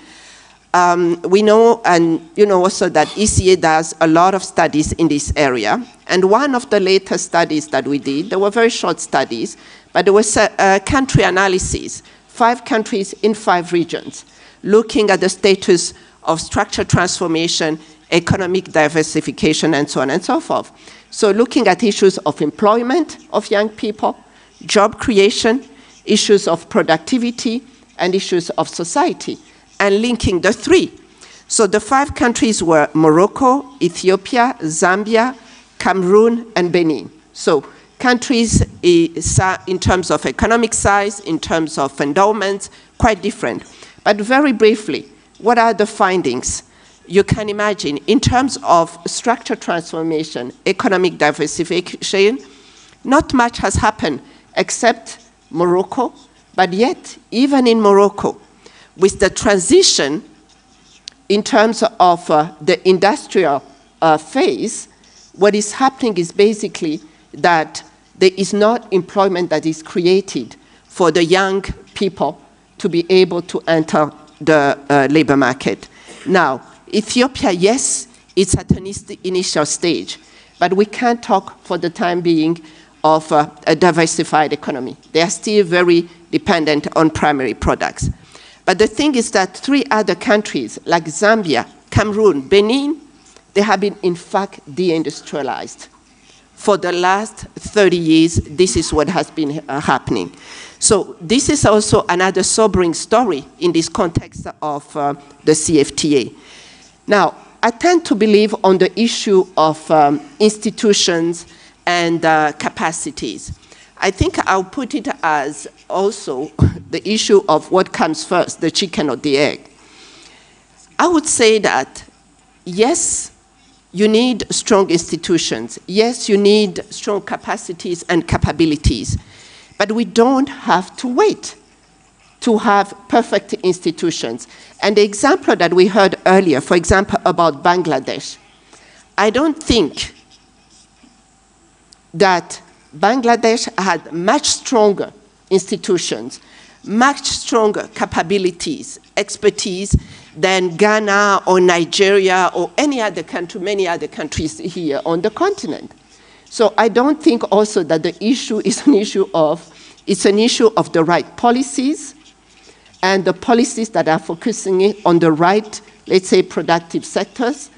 we know, and you know also that ECA does a lot of studies in this area. And one of the latest studies that we did, they were very short studies, but there was a country analysis, 5 countries in 5 regions, looking at the status of structural transformation, economic diversification, and so on and so forth. So looking at issues of employment of young people, job creation, issues of productivity, and issues of society, and linking the 3. So the 5 countries were Morocco, Ethiopia, Zambia, Cameroon, and Benin. So countries in terms of economic size, in terms of endowments, quite different. But very briefly, what are the findings? You can imagine, in terms of structural transformation, economic diversification, not much has happened except Morocco, but yet, even in Morocco, with the transition in terms of the industrial phase, what is happening is basically that there is not employment that is created for the young people to be able to enter the labor market. Now, Ethiopia, yes, it's at an initial stage, but we can't talk for the time being of a diversified economy. They are still very dependent on primary products. But the thing is that 3 other countries, like Zambia, Cameroon, Benin, they have been, in fact, deindustrialized. For the last 30 years, this is what has been happening. So this is also another sobering story in this context of the CFTA. Now, I tend to believe on the issue of institutions and capacities. I think I'll put it as also the issue of what comes first, the chicken or the egg. I would say that, yes, you need strong institutions. Yes, you need strong capacities and capabilities. But we don't have to wait to have perfect institutions. And the example that we heard earlier, for example, about Bangladesh, I don't think that Bangladesh had much stronger institutions, much stronger capabilities, expertise than Ghana or Nigeria or any other country, many other countries here on the continent. So I don't think also that the issue is an issue of, it's an issue of the right policies and the policies that are focusing on the right, let's say, productive sectors,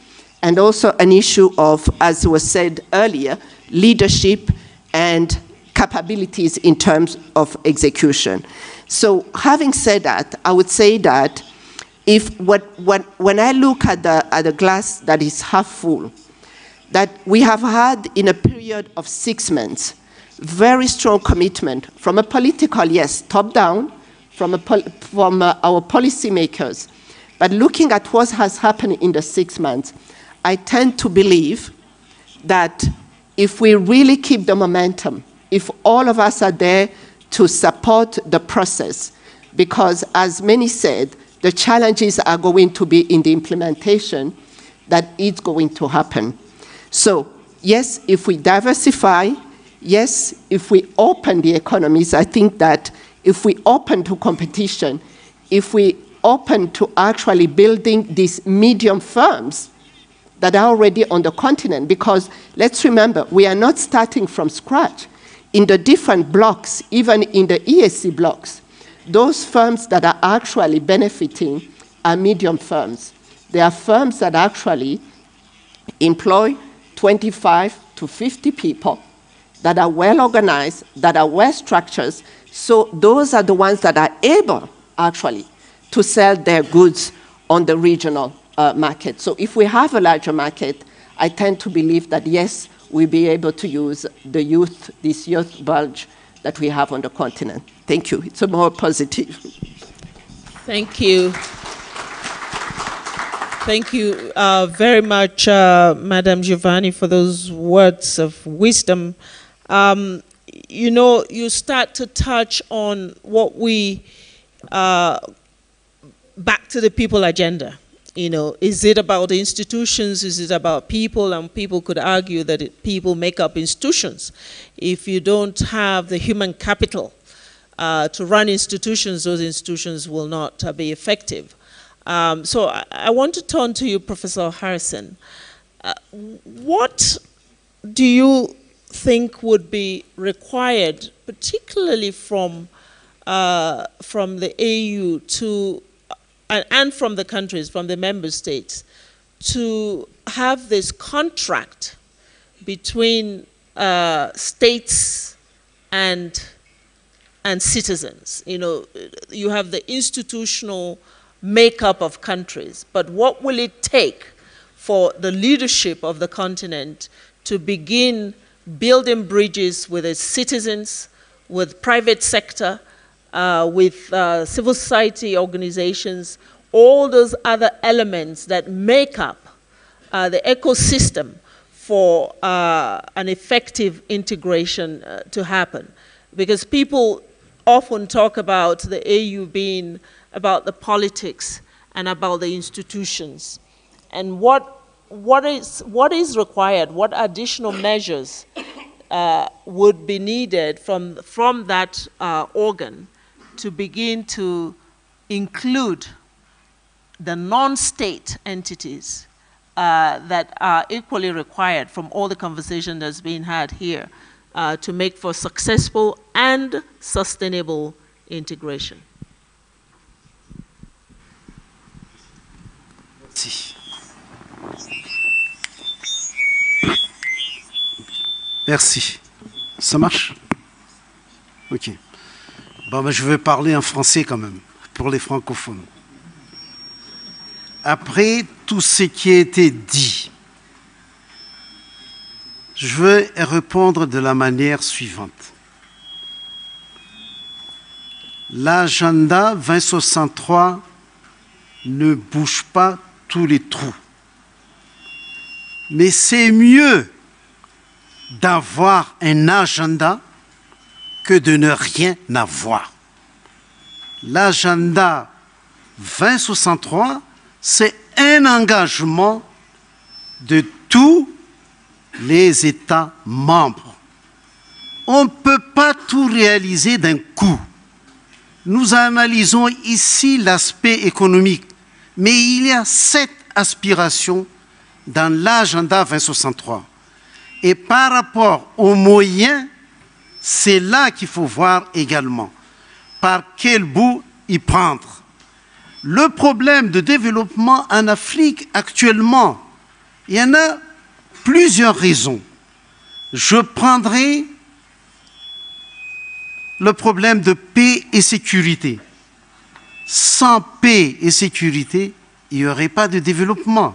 and also an issue of, as was said earlier, leadership and capabilities in terms of execution. So having said that, I would say that when I look at the glass that is half full, that we have had in a period of 6 months, very strong commitment from a political, yes, top down, from our policymakers. But looking at what has happened in the 6 months, I tend to believe that if we really keep the momentum, if all of us are there to support the process, because as many said, the challenges are going to be in the implementation, that it's going to happen. So, yes, if we diversify, yes, if we open the economies, I think that if we open to competition, if we open to actually building these medium firms that are already on the continent, because let's remember, we are not starting from scratch. In the different blocks, even in the EAC blocks, those firms that are actually benefiting are medium firms. They are firms that actually employ 25 to 50 people, that are well organized, that are well structured. So those are the ones that are able, actually, to sell their goods on the regional market. So if we have a larger market, I tend to believe that, yes, we'll be able to use this youth bulge that we have on the continent. Thank you. It's a more positive. Thank you. Thank you very much, Madam Giovanni, for those words of wisdom. You know, you start to touch on what we, back to the people agenda. You know, is it about institutions? Is it about people? And people could argue that people make up institutions. If you don't have the human capital to run institutions, those institutions will not be effective. So I want to turn to you, Professor Harrison. What do you think would be required, particularly from the AU to and from the countries, from the member states, to have this contract between states and citizens? You know, you have the institutional makeup of countries, but what will it take for the leadership of the continent to begin building bridges with its citizens, with private sector, with civil society organizations, all those other elements that make up the ecosystem for an effective integration to happen? Because people often talk about the AU being about the politics and about the institutions. And what is required, what additional measures would be needed from that organ to begin to include the non-state entities that are equally required from all the conversation that's being had here to make for successful and sustainable integration? Merci. Ça marche? Ok. Bon, ben, je vais parler en français quand même, pour les francophones. Après tout ce qui a été dit, je vais répondre de la manière suivante. L'agenda 2063 ne bouge pas tous les trous. Mais c'est mieux d'avoir un agenda que de ne rien avoir. L'agenda 2063, c'est un engagement de tous les États membres. On ne peut pas tout réaliser d'un coup. Nous analysons ici l'aspect économique, mais il y a 7 aspirations dans l'agenda 2063. Et par rapport aux moyens, c'est là qu'il faut voir également par quel bout y prendre. Le problème de développement en Afrique actuellement, il y en a plusieurs raisons. Je prendrai le problème de paix et sécurité. sans paix et sécurité, il n'y aurait pas de développement.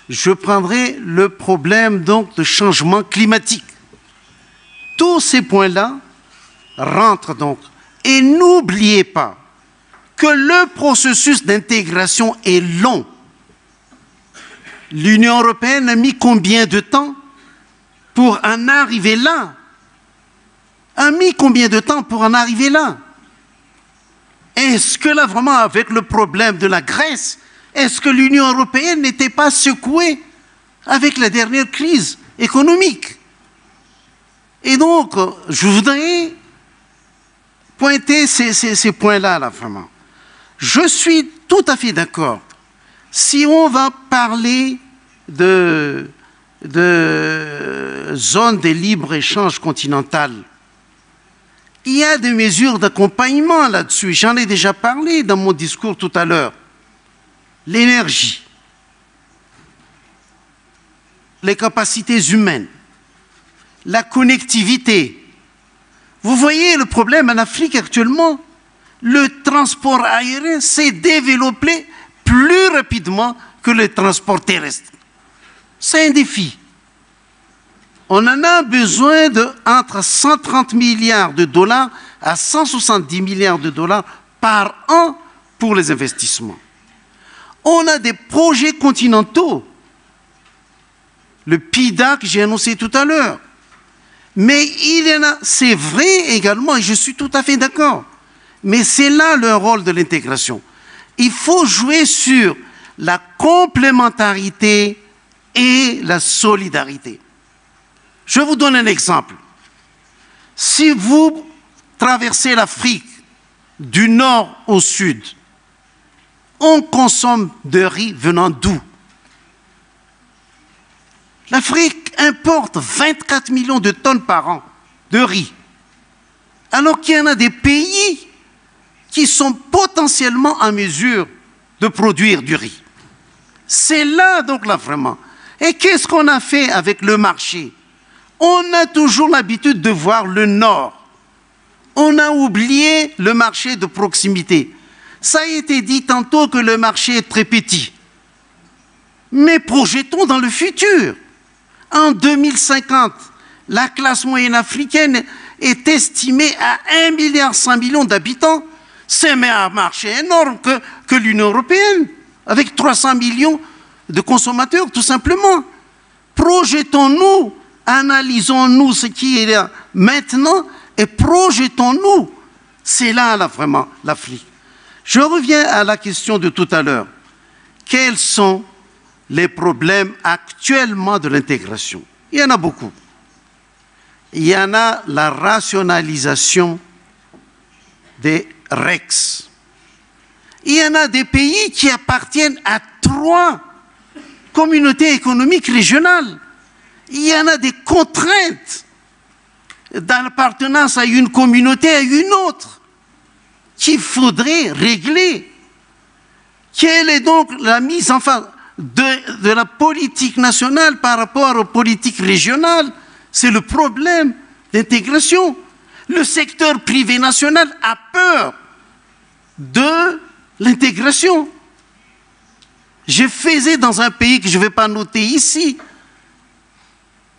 Je prendrai le problème donc de changement climatique. Tous ces points-là rentrent donc. Et n'oubliez pas que le processus d'intégration est long. L'Union européenne a mis combien de temps pour en arriver là? A mis combien de temps pour en arriver là? Est-ce que là, vraiment, avec le problème de la Grèce, est-ce que l'Union européenne n'était pas secouée avec la dernière crise économique? Et donc, je voudrais pointer ces points-là, là, vraiment. Je suis tout à fait d'accord. Si on va parler de zone de libre-échange continentale, il y a des mesures d'accompagnement là-dessus. J'en ai déjà parlé dans mon discours tout à l'heure. L'énergie, les capacités humaines, la connectivité. Vous voyez le problème en Afrique actuellement? Le transport aérien s'est développé plus rapidement que le transport terrestre. C'est un défi. On en a besoin de entre 130 milliards de dollars à 170 milliards de dollars par an pour les investissements. On a des projets continentaux. Le PIDA que j'ai annoncé tout à l'heure. Mais il y en a, c'est vrai également, et je suis tout à fait d'accord. Mais c'est là le rôle de l'intégration. Il faut jouer sur la complémentarité et la solidarité. Je vous donne un exemple. Si vous traversez l'Afrique du nord au sud, on consomme de riz venant d'où? L'Afrique importe 24 millions de tonnes par an de riz, alors qu'il y en a des pays qui sont potentiellement en mesure de produire du riz. C'est là donc là vraiment. Et qu'est-ce qu'on a fait avec le marché? On a toujours l'habitude de voir le nord. On a oublié le marché de proximité. Ça a été dit tantôt que le marché est très petit. Mais projetons dans le futur. En 2050, la classe moyenne africaine est estimée à 1,1 milliard d'habitants. C'est un marché énorme que l'Union européenne, avec 300 millions de consommateurs, tout simplement. Projetons-nous, analysons-nous ce qui est là maintenant et projetons-nous. C'est là vraiment l'Afrique. Je reviens à la question de tout à l'heure. Quels sont les problèmes actuellement de l'intégration? Il y en a beaucoup. Il y en a la rationalisation des REX. Il y en a des pays qui appartiennent à 3 communautés économiques régionales. Il y en a des contraintes d'appartenance à une communauté à une autre qu'il faudrait régler. Quelle est donc la mise en face de la politique nationale par rapport aux politiques régionales? C'est le problème d'intégration. Le secteur privé national a peur de l'intégration. Je faisais dans un pays que je ne vais pas noter ici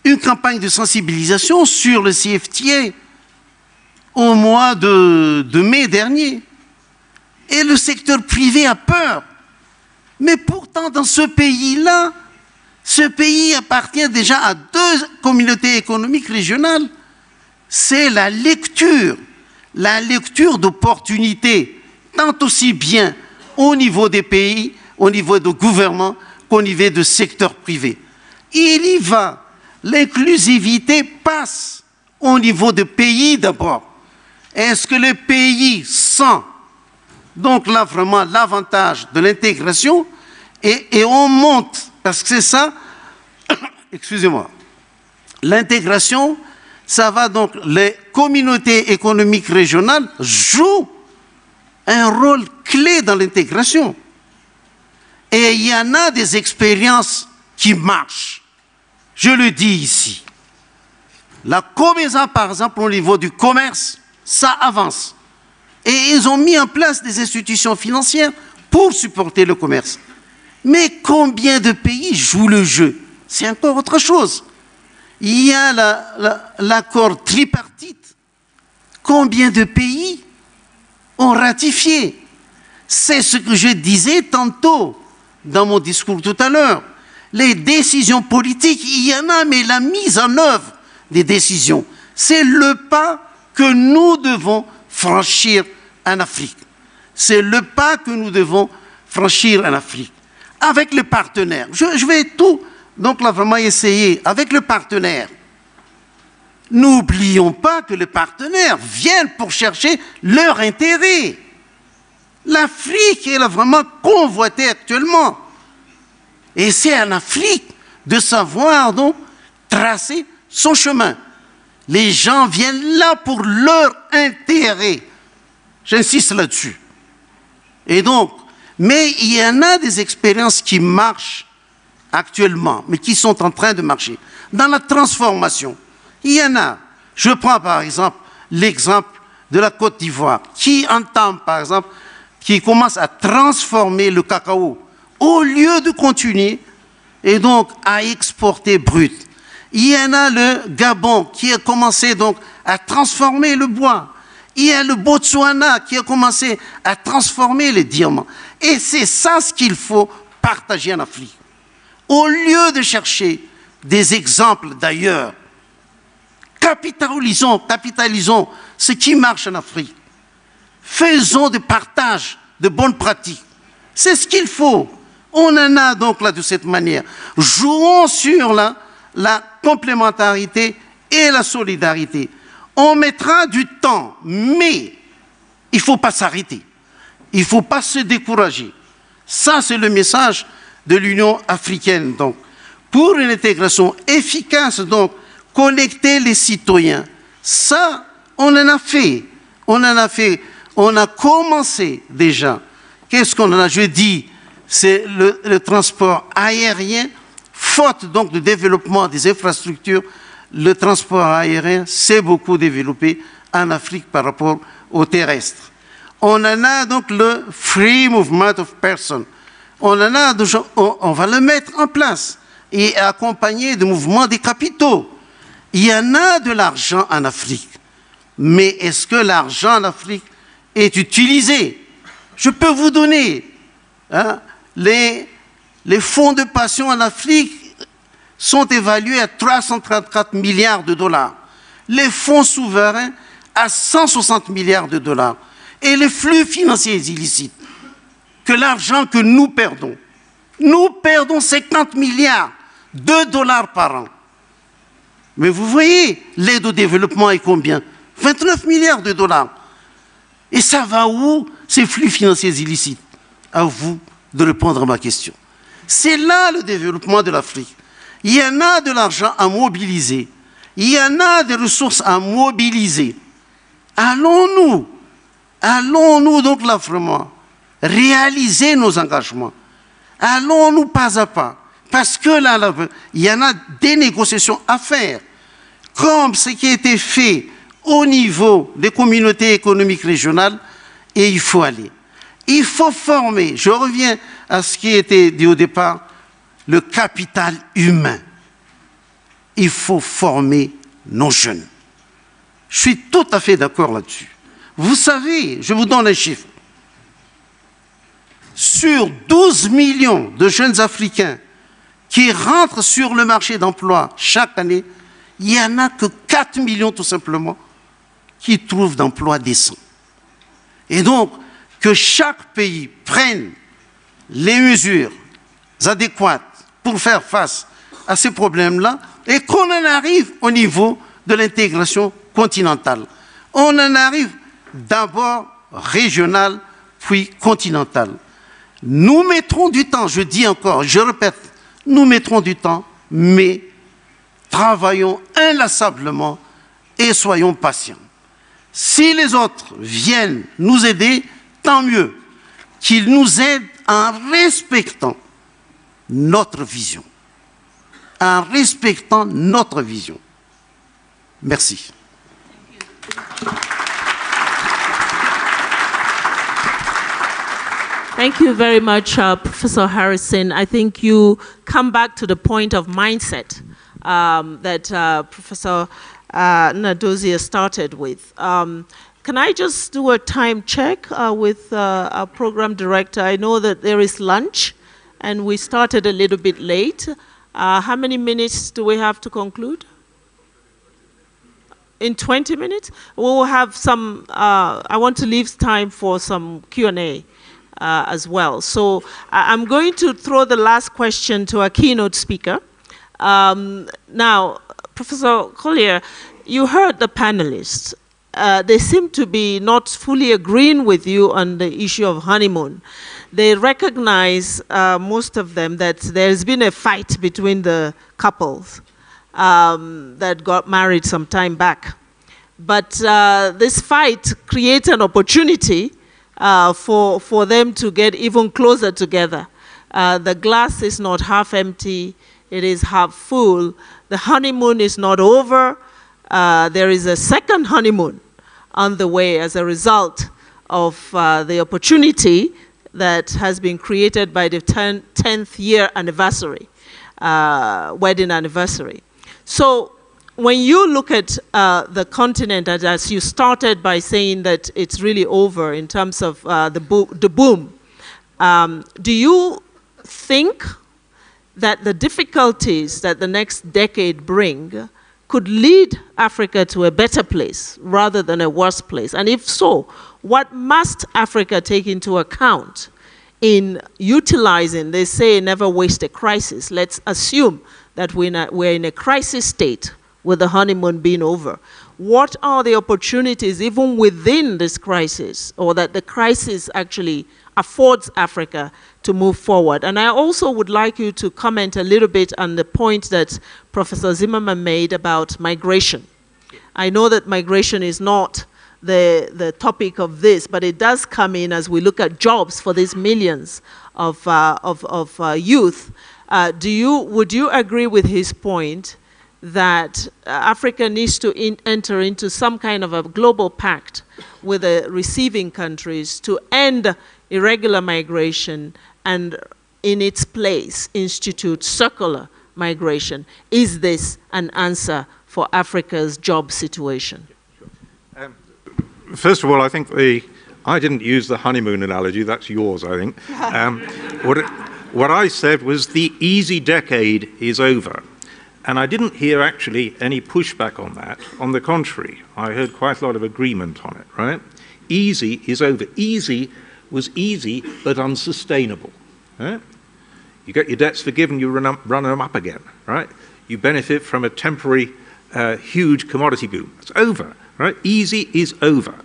une campagne de sensibilisation sur le CFTA au mois de mai dernier. Et le secteur privé a peur. Mais pourtant, dans ce pays-là, ce pays appartient déjà à 2 communautés économiques régionales. C'est la lecture d'opportunités, tant aussi bien au niveau des pays, au niveau du gouvernement, qu'au niveau du secteur privé. Il y va. L'inclusivité passe au niveau des pays d'abord. Est-ce que le pays sent donc là vraiment l'avantage de l'intégration et on monte, parce que c'est ça, excusez-moi, l'intégration, ça va donc, les communautés économiques régionales jouent un rôle clé dans l'intégration. Et il y en a des expériences qui marchent. Je le dis ici. La combinaison, par exemple, au niveau du commerce, ça avance. Et ils ont mis en place des institutions financières pour supporter le commerce. Mais combien de pays jouent le jeu? C'est encore autre chose. Il y a l'accord tripartite. Combien de pays ont ratifié? C'est ce que je disais tantôt dans mon discours tout à l'heure. Les décisions politiques, il y en a, mais la mise en œuvre des décisions, c'est le pas que nous devons franchir en Afrique. C'est le pas que nous devons franchir en Afrique. Avec les partenaires. Je vais tout, donc là, vraiment essayer. Avec le partenaire. N'oublions pas que les partenaires viennent pour chercher leur intérêt. L'Afrique est là vraiment convoitée actuellement. Et c'est en Afrique de savoir donc tracer son chemin. Les gens viennent là pour leur intérêt. J'insiste là-dessus. Et donc, mais il y en a des expériences qui marchent actuellement, mais qui sont en train de marcher. Dans la transformation, il y en a. Je prends par exemple l'exemple de la Côte d'Ivoire, qui entame par exemple, qui commence à transformer le cacao au lieu de continuer et donc à exporter brut. Il y en a le Gabon qui a commencé donc à transformer le bois. Il y a le Botswana qui a commencé à transformer les diamants. Et c'est ça ce qu'il faut partager en Afrique. Au lieu de chercher des exemples d'ailleurs, capitalisons ce qui marche en Afrique. Faisons des partages de bonnes pratiques. C'est ce qu'il faut. On en a donc là de cette manière. Jouons sur la complémentarité et la solidarité. On mettra du temps, mais il ne faut pas s'arrêter. Il ne faut pas se décourager. Ça, c'est le message de l'Union africaine. Donc, pour une intégration efficace, donc, connecter les citoyens. Ça, on en a fait. On en a fait. On a commencé déjà. Qu'est-ce qu'on en a? Je dis, c'est le transport aérien. Faute donc de développement des infrastructures, le transport aérien s'est beaucoup développé en Afrique par rapport au terrestre. On en a donc le free movement of persons. On va le mettre en place et accompagner de mouvements des capitaux. Il y en a de l'argent en Afrique. Mais est-ce que l'argent en Afrique est utilisé? Je peux vous donner les fonds de pension en Afrique sont évalués à 334 milliards de dollars. Les fonds souverains à 160 milliards de dollars. Et les flux financiers illicites, que l'argent que nous perdons 50 milliards de dollars par an. Mais vous voyez, l'aide au développement est combien? 29 milliards de dollars. Et ça va où, ces flux financiers illicites? À vous de répondre à ma question. C'est là le développement de l'Afrique. Il y en a de l'argent à mobiliser. Il y en a des ressources à mobiliser. Allons-nous donc là vraiment réaliser nos engagements. Allons-nous pas à pas. Parce que là, il y en a des négociations à faire. Comme ce qui a été fait au niveau des communautés économiques régionales, et il faut aller. Il faut former, je reviens à ce qui était dit au départ, le capital humain. Il faut former nos jeunes. Je suis tout à fait d'accord là-dessus. Vous savez, je vous donne un chiffre. Sur 12 millions de jeunes Africains qui rentrent sur le marché d'emploi chaque année, il n'y en a que 4 millions tout simplement qui trouvent d'emplois décents. Et donc, que chaque pays prenne les mesures adéquates pour faire face à ces problèmes-là et qu'on en arrive au niveau de l'intégration continentale. On en arrive d'abord régional, puis continental. Nous mettrons du temps, je dis encore, je répète, nous mettrons du temps, mais travaillons inlassablement et soyons patients. Si les autres viennent nous aider, tant mieux. Qu'ils nous aident en respectant notre vision. En respectant notre vision. Merci. Thank you very much, Professor Harrison. I think you come back to the point of mindset that Professor Nnadozie started with. Can I just do a time check with our program director? I know that there is lunch, and we started a little bit late. How many minutes do we have to conclude? In 20 minutes? We'll have some, I want to leave time for some Q&A as well. So I'm going to throw the last question to our keynote speaker. Now, Professor Collier, you heard the panelists. They seem to be not fully agreeing with you on the issue of honeymoon. They recognize, most of them, that there's been a fight between the couples that got married some time back. But this fight creates an opportunity for them to get even closer together. The glass is not half empty, it is half full. The honeymoon is not over. There is a second honeymoon on the way as a result of the opportunity that has been created by the 10th year anniversary, wedding anniversary. So when you look at the continent, as you started by saying that it's really over in terms of the boom, do you think that the difficulties that the next decade bring could lead Africa to a better place rather than a worse place? And if so, what must Africa take into account in utilizing, they say never waste a crisis. Let's assume that we're in a crisis state with the honeymoon being over. What are the opportunities even within this crisis, or that the crisis actually affords Africa to move forward? And I also would like you to comment a little bit on the point that Professor Zimmerman made about migration. I know that migration is not the topic of this, but it does come in as we look at jobs for these millions of youth. Would you agree with his point that Africa needs to enter into some kind of a global pact with the receiving countries to end irregular migration and in its place institute circular migration? Is this an answer for Africa's job situation? First of all, I think I didn't use the honeymoon analogy, that's yours, I think. What I said was the easy decade is over. And I didn't hear actually any pushback on that. On the contrary, I heard quite a lot of agreement on it, right? Easy is over. Easy was easy, but unsustainable, right? You get your debts forgiven, you run them up again, right? You benefit from a temporary, huge commodity boom. It's over, right? Easy is over.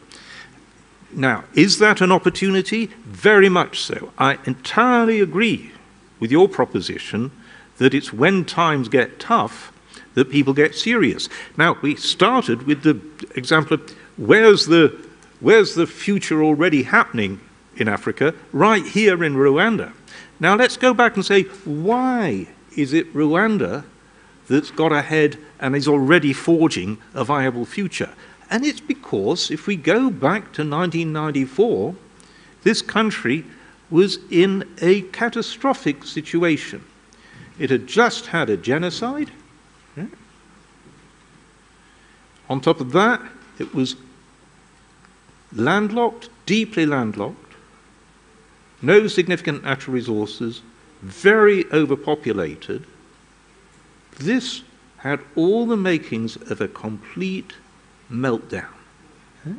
Now, is that an opportunity? Very much so. I entirely agree with your proposition that it's when times get tough that people get serious. Now, we started with the example of where's the future already happening in Africa? Right here in Rwanda. Now, let's go back and say, why is it Rwanda that's got ahead and is already forging a viable future? And it's because if we go back to 1994, this country was in a catastrophic situation. It had just had a genocide. Yeah. On top of that, it was landlocked, deeply landlocked, no significant natural resources, very overpopulated. This had all the makings of a complete meltdown. Yeah.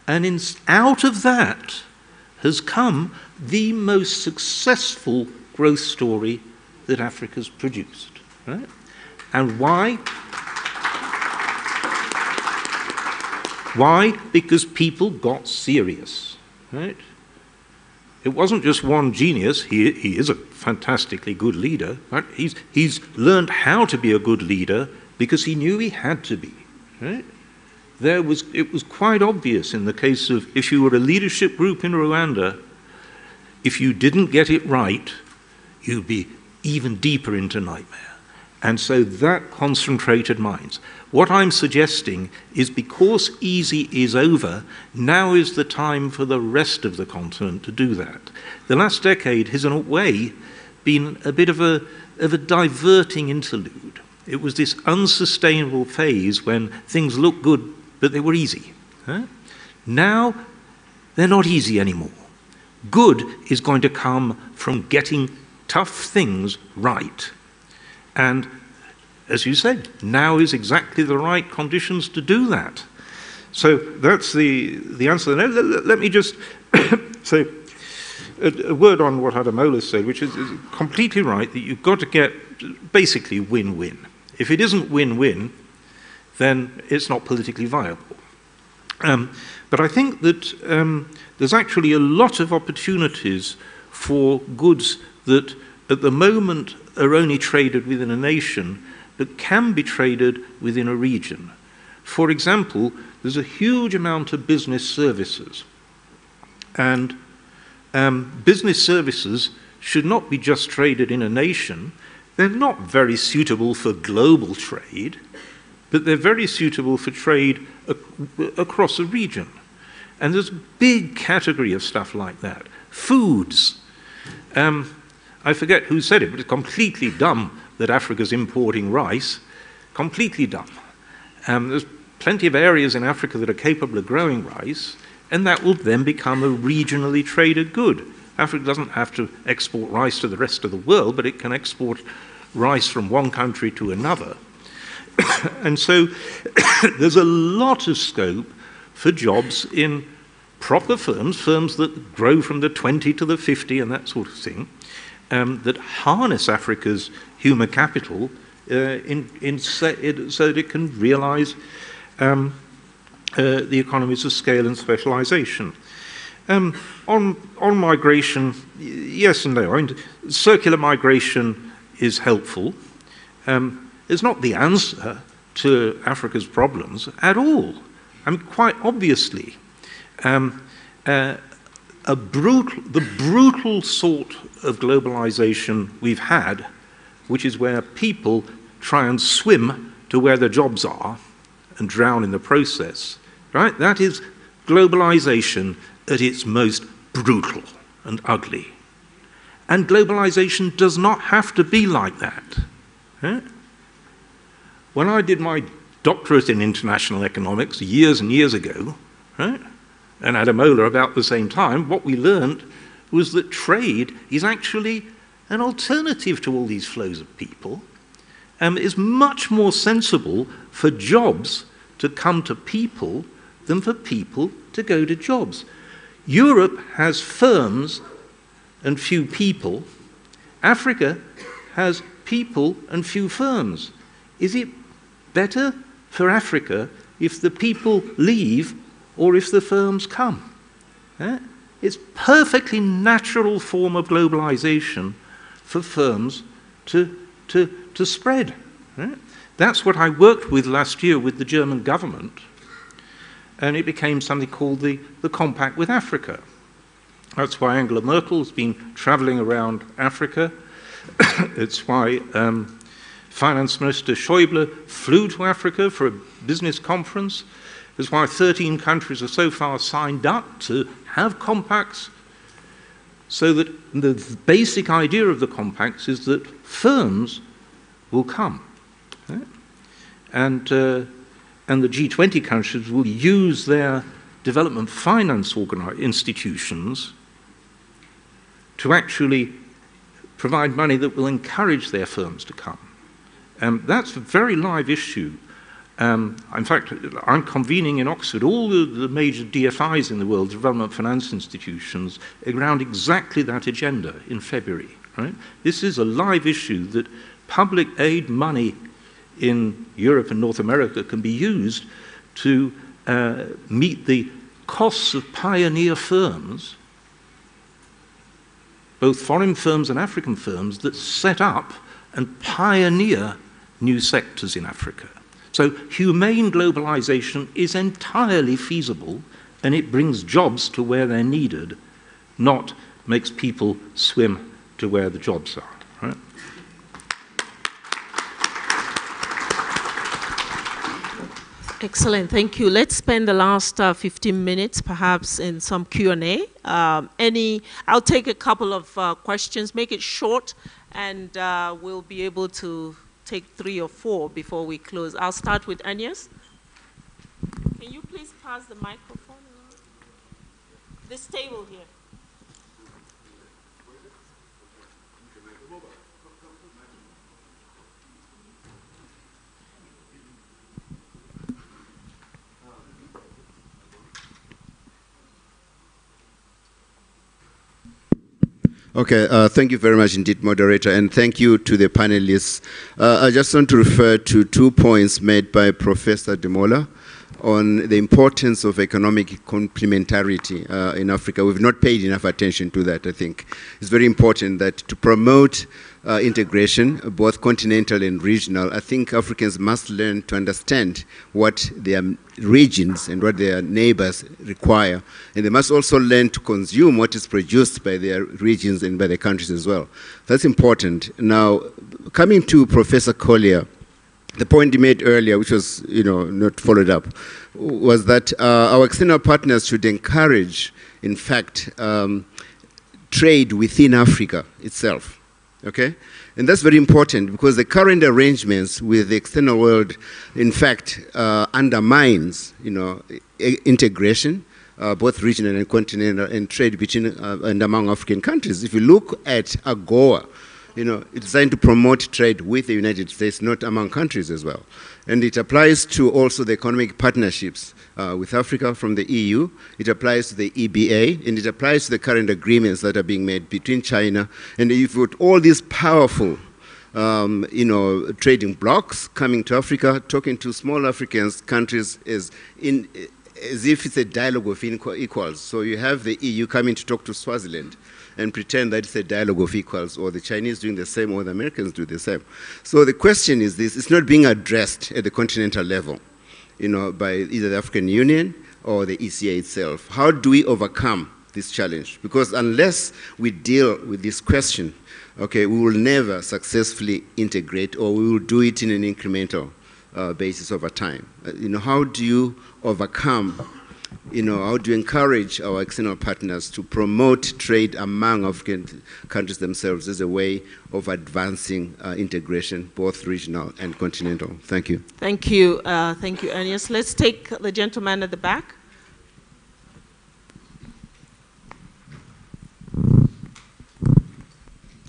And out of that has come the most successful growth story that Africa's produced, right? And why? Why? Because people got serious, right? It wasn't just one genius. He is a fantastically good leader, right? He's learned how to be a good leader because he knew he had to be, right? It was quite obvious in the case of, if you were a leadership group in Rwanda, if you didn't get it right, you'd be even deeper into nightmare. And so that concentrated minds. What I'm suggesting is because easy is over, now is the time for the rest of the continent to do that. The last decade has in a way been a bit of a diverting interlude. It was this unsustainable phase when things looked good, but they were easy. Now, they're not easy anymore. Good is going to come from getting tough things right. And as you said, now is exactly the right conditions to do that. So that's the answer. Now, let me just say a word on what Ademola said, which is completely right, that you've got to get basically win-win. If it isn't win-win, then it's not politically viable. But I think that there's actually a lot of opportunities for goods that at the moment are only traded within a nation, but can be traded within a region. For example, there's a huge amount of business services. And business services should not be just traded in a nation. They're not very suitable for global trade, but they're very suitable for trade across a region. And there's a big category of stuff like that. Foods. I forget who said it, but it's completely dumb that Africa's importing rice. Completely dumb. There's plenty of areas in Africa that are capable of growing rice, and that will then become a regionally traded good. Africa doesn't have to export rice to the rest of the world, but it can export rice from one country to another. And so there's a lot of scope for jobs in proper firms, firms that grow from the 20 to the 50 and that sort of thing, that harness Africa's human capital so that it can realize the economies of scale and specialization. On migration, yes and no. I mean, circular migration is helpful. It's not the answer to Africa's problems at all. I mean, quite obviously, the brutal sort of globalization we've had, which is where people try and swim to where their jobs are and drown in the process, right? That is globalization at its most brutal and ugly. And globalization does not have to be like that. Right? When I did my doctorate in international economics years and years ago, right, and Ademola about the same time, what we learned was that trade is actually an alternative to all these flows of people, and is much more sensible for jobs to come to people than for people to go to jobs. Europe has firms and few people. Africa has people and few firms. Is it better for Africa if the people leave or if the firms come? It's perfectly natural form of globalization for firms to spread. That's what I worked with last year with the German government, and it became something called the Compact with Africa. That's why Angela Merkel has been traveling around Africa. It's why Finance Minister Schäuble flew to Africa for a business conference. It's why 13 countries have so far signed up to have compacts, so that the basic idea of the compacts is that firms will come. And the G20 countries will use their development finance institutions to actually provide money that will encourage their firms to come. That's a very live issue. In fact, I'm convening in Oxford all the major DFIs in the world, development finance institutions, around exactly that agenda in February. Right? This is a live issue that public aid money in Europe and North America can be used to meet the costs of pioneer firms, both foreign firms and African firms, that set up and pioneer new sectors in Africa. So humane globalization is entirely feasible, and it brings jobs to where they're needed, not makes people swim to where the jobs are. Right? Excellent, thank you. Let's spend the last 15 minutes perhaps in some Q&A. I'll take a couple of questions, make it short, and we'll be able to take 3 or 4 before we close. I'll start with Agnes. Can you please pass the microphone around? This table here. Okay, thank you very much indeed, moderator, and thank you to the panelists. I just want to refer to 2 points made by Professor Demola on the importance of economic complementarity in Africa. We've not paid enough attention to that, I think. It's very important that to promote integration, both continental and regional, I think Africans must learn to understand what their regions and what their neighbors require. And they must also learn to consume what is produced by their regions and by their countries as well. That's important. Now, coming to Professor Collier, the point he made earlier, which was not followed up, was that our external partners should encourage, in fact, trade within Africa itself. Okay? And that's very important because the current arrangements with the external world, in fact, undermines, integration, both regional and continental, and trade between and among African countries. If you look at AGOA, it's designed to promote trade with the United States, not among countries as well. And it applies to also the economic partnerships with Africa from the EU. It applies to the EBA, and it applies to the current agreements that are being made between China. And if you put all these powerful, trading blocs coming to Africa, talking to small African countries as if it's a dialogue of equals. So you have the EU coming to talk to Swaziland and pretend that it's a dialogue of equals, or the Chinese doing the same, or the Americans do the same. So the question is this: it's not being addressed at the continental level, by either the African Union or the ECA itself. How do we overcome this challenge? Because unless we deal with this question, okay, we will never successfully integrate, or we will do it in an incremental basis over time. How do you overcome, how do you encourage our external partners to promote trade among African countries themselves as a way of advancing integration, both regional and continental? Thank you. Thank you. Thank you, Ernest. Let's take the gentleman at the back.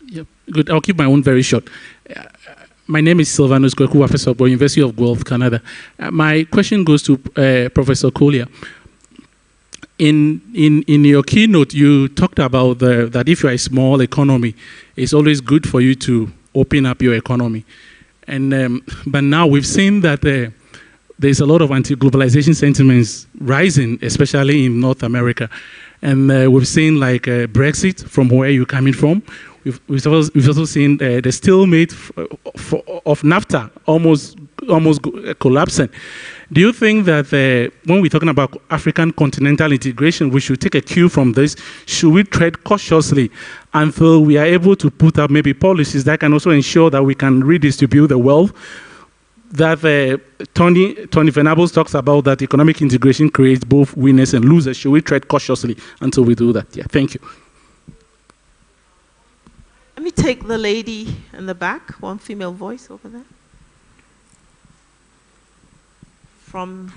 Yep. Good. I'll keep my own very short. My name is Sylvanus Kweku, Professor of University of Guelph, Canada. My question goes to Professor Collier. In your keynote, you talked about that if you're a small economy, it's always good for you to open up your economy. And but now we've seen that there's a lot of anti-globalization sentiments rising, especially in North America. And we've seen like Brexit from where you're coming from. We've also seen the stalemate of NAFTA almost collapsing. Do you think that when we're talking about African continental integration, we should take a cue from this? Should we tread cautiously until we are able to put up maybe policies that can also ensure that we can redistribute the wealth? That Tony Venables talks about, that economic integration creates both winners and losers. Should we tread cautiously until we do that? Yeah, thank you. Let me take the lady in the back, one female voice over there. From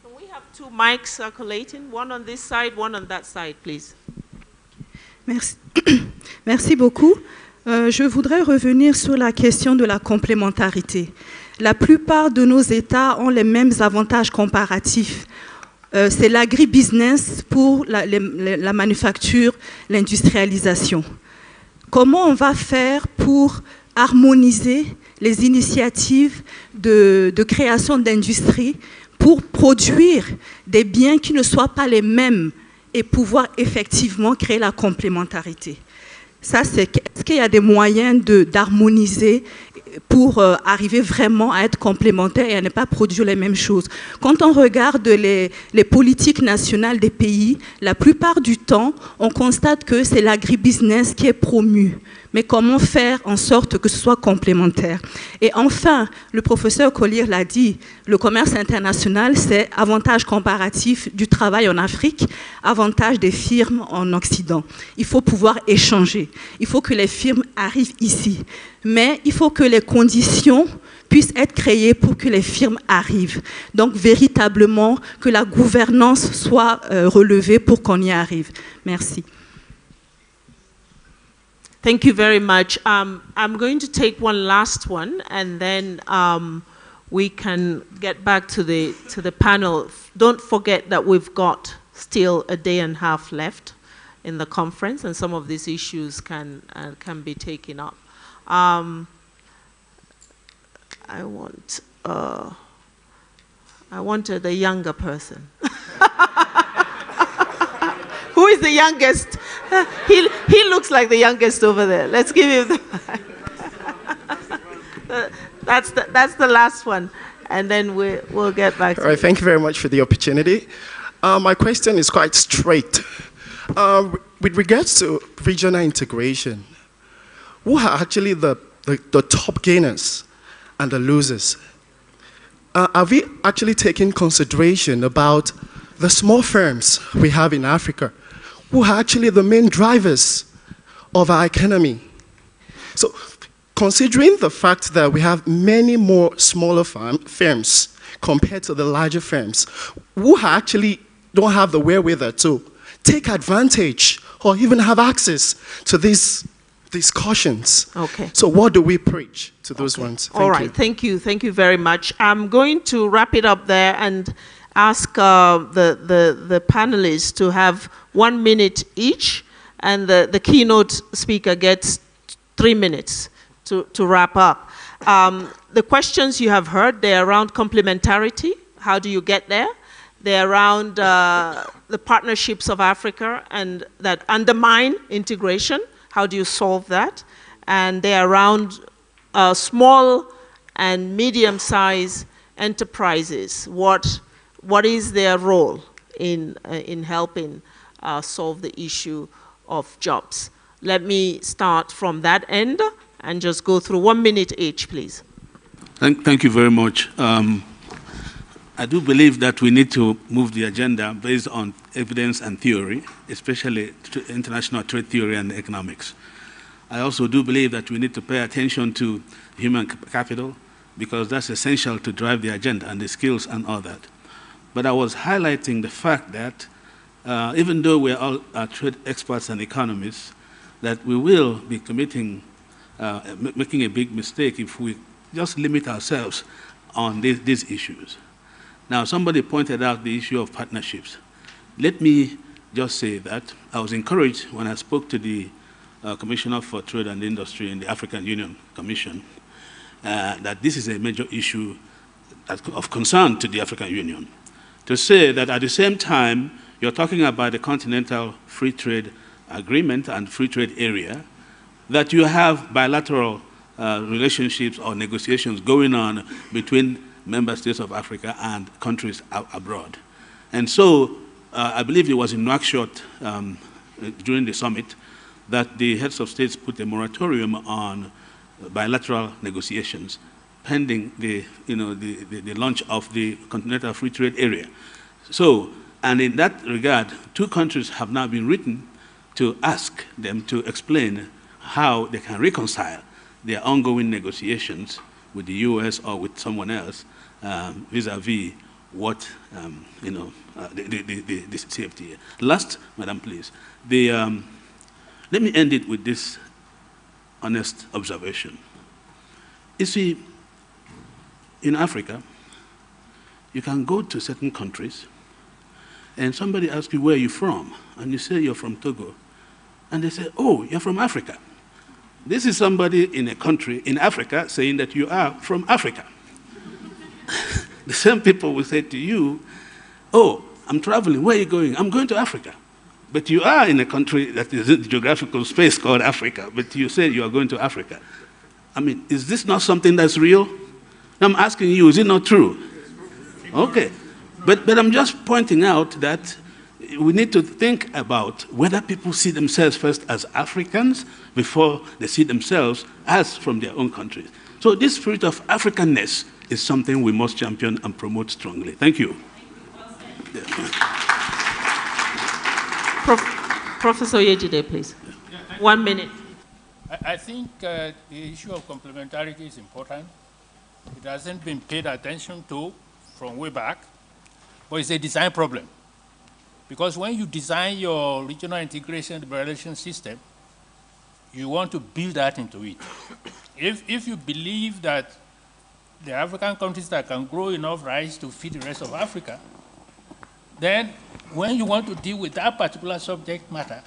Can we have 2 mics circulating, one on this side, one on that side, please? Merci. Merci beaucoup. Je voudrais revenir sur la question de la complémentarité. La plupart de nos États ont les mêmes avantages comparatifs. C'est l'agribusiness pour la manufacture, l'industrialisation. Comment on va faire pour harmoniser les initiatives de création d'industrie pour produire des biens qui ne soient pas les mêmes et pouvoir effectivement créer la complémentarité? Ça, est-ce qu'il y a des moyens d'harmoniser pour arriver vraiment à être complémentaires et à ne pas produire les mêmes choses. Quand on regarde les politiques nationales des pays, la plupart du temps, on constate que c'est l'agribusiness qui est promu. Mais comment faire en sorte que ce soit complémentaire? Et enfin, le professeur Collier l'a dit, le commerce international, c'est avantage comparatif du travail en Afrique, avantage des firmes en Occident. Il faut pouvoir échanger. Il faut que les firmes arrivent ici. Mais il faut que les conditions puissent être créées pour que les firmes arrivent. Donc, véritablement, que la gouvernance soit relevée pour qu'on y arrive. Merci. Thank you very much. I'm going to take one last one, and then we can get back to the panel. Don't forget that we've got still a day and a half left in the conference, and some of these issues can be taken up. I wanted a younger person. Who is the youngest? He looks like the youngest over there. Let's give him the that's the last one, and then we'll get back to All right, thank you very much for the opportunity. My question is quite straight. With regards to regional integration, who are actually the top gainers and the losers? Are we actually taking consideration about the small firms we have in Africa, who are actually the main drivers of our economy? So, considering the fact that we have many more smaller firms compared to the larger firms, who actually don't have the wherewithal to take advantage or even have access to these cautions. Okay. So what do we preach to those ones? All right, thank you very much. I'm going to wrap it up there and ask the panelists to have 1 minute each, and the keynote speaker gets 3 minutes to wrap up. The questions you have heard, they're around complementarity. How do you get there? They're around the partnerships of Africa and that undermine integration. How do you solve that? And they're around small and medium-sized enterprises. What is their role in helping solve the issue of jobs? Let me start from that end and just go through 1 minute each, please. Thank you very much. I do believe that we need to move the agenda based on evidence and theory, especially international trade theory and economics. I also do believe that we need to pay attention to human capital, because that's essential to drive the agenda, and the skills and all that. But I was highlighting the fact that even though we're all trade experts and economists, that we will be committing, making a big mistake if we just limit ourselves on these issues. Now, somebody pointed out the issue of partnerships. Let me just say that I was encouraged when I spoke to the Commissioner for Trade and Industry in the African Union Commission that this is a major issue of concern to the African Union. To say that at the same time, you're talking about the Continental Free Trade Agreement and Free Trade Area, that you have bilateral relationships or negotiations going on between member states of Africa and countries abroad. And so I believe it was in Nouakchott during the summit that the heads of states put a moratorium on bilateral negotiations pending the launch of the Continental Free Trade Area. So, and in that regard, 2 countries have now been written to ask them to explain how they can reconcile their ongoing negotiations with the US or with someone else vis-a-vis what, the CFTA. Last, Madam, please. Let me end it with this honest observation. You see, in Africa, you can go to certain countries and somebody asks you, where are you from? And you say, you're from Togo. And they say, oh, you're from Africa. This is somebody in a country in Africa saying that you are from Africa. The same people will say to you, oh, I'm traveling, where are you going? I'm going to Africa. But you are in a country that is in the geographical space called Africa, but you say you are going to Africa. I mean, is this not something that's real? I'm asking you, is it not true? Okay. But I'm just pointing out that we need to think about whether people see themselves first as Africans before they see themselves as from their own countries. So this spirit of Africanness is something we must champion and promote strongly. Thank you. Professor Yejide, please. 1 minute. I think the issue of complementarity is important. It hasn't been paid attention to from way back, but it's a design problem. Because when you design your regional integration liberalization system, you want to build that into it. If you believe that the African countries that can grow enough rice to feed the rest of Africa, then when you want to deal with that particular subject matter,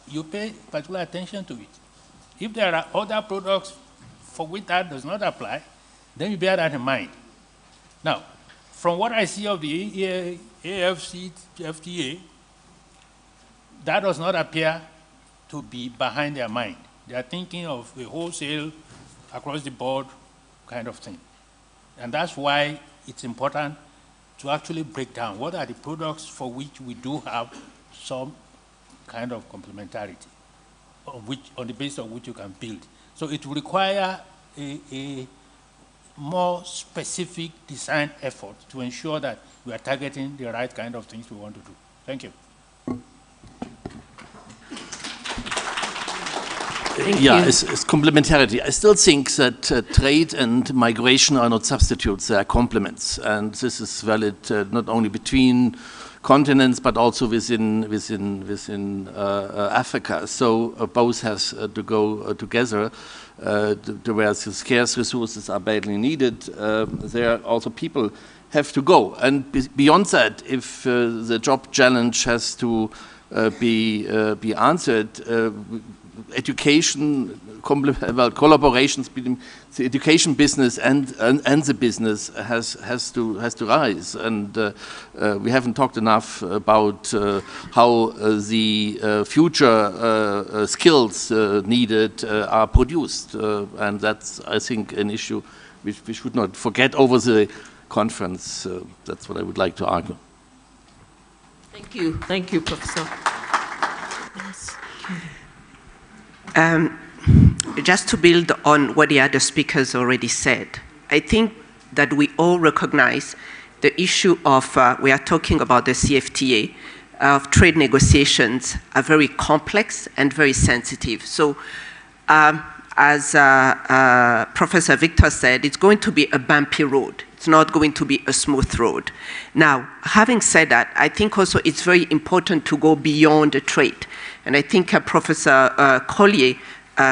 you pay particular attention to it. If there are other products for which that does not apply, then you bear that in mind. Now, from what I see of the AFCFTA, that does not appear to be behind their mind. They are thinking of a wholesale, across the board kind of thing. And that's why it's important to actually break down what are the products for which we do have some kind of complementarity, on the basis of which you can build. So it will require a more specific design effort to ensure that we are targeting the right kind of things we want to do. Thank you. It's complementarity. I still think that trade and migration are not substitutes, they are complements. And this is valid not only between continents, but also within Africa. So both has to go together. Whereas scarce resources are badly needed, there also people have to go. And beyond that, if the job challenge has to be answered, education, collaborations between the education business and the business has to rise. And we haven't talked enough about how the future skills needed are produced. And that's, I think, an issue which we should not forget over the conference. That's what I would like to argue. Thank you, Professor. Just to build on what the other speakers already said, I think that we all recognize the issue of, we are talking about the CFTA, of trade negotiations are very complex and very sensitive. So as Professor Victor said, it's going to be a bumpy road. It's not going to be a smooth road. Now, having said that, I think also it's very important to go beyond the trade. And I think Professor Collier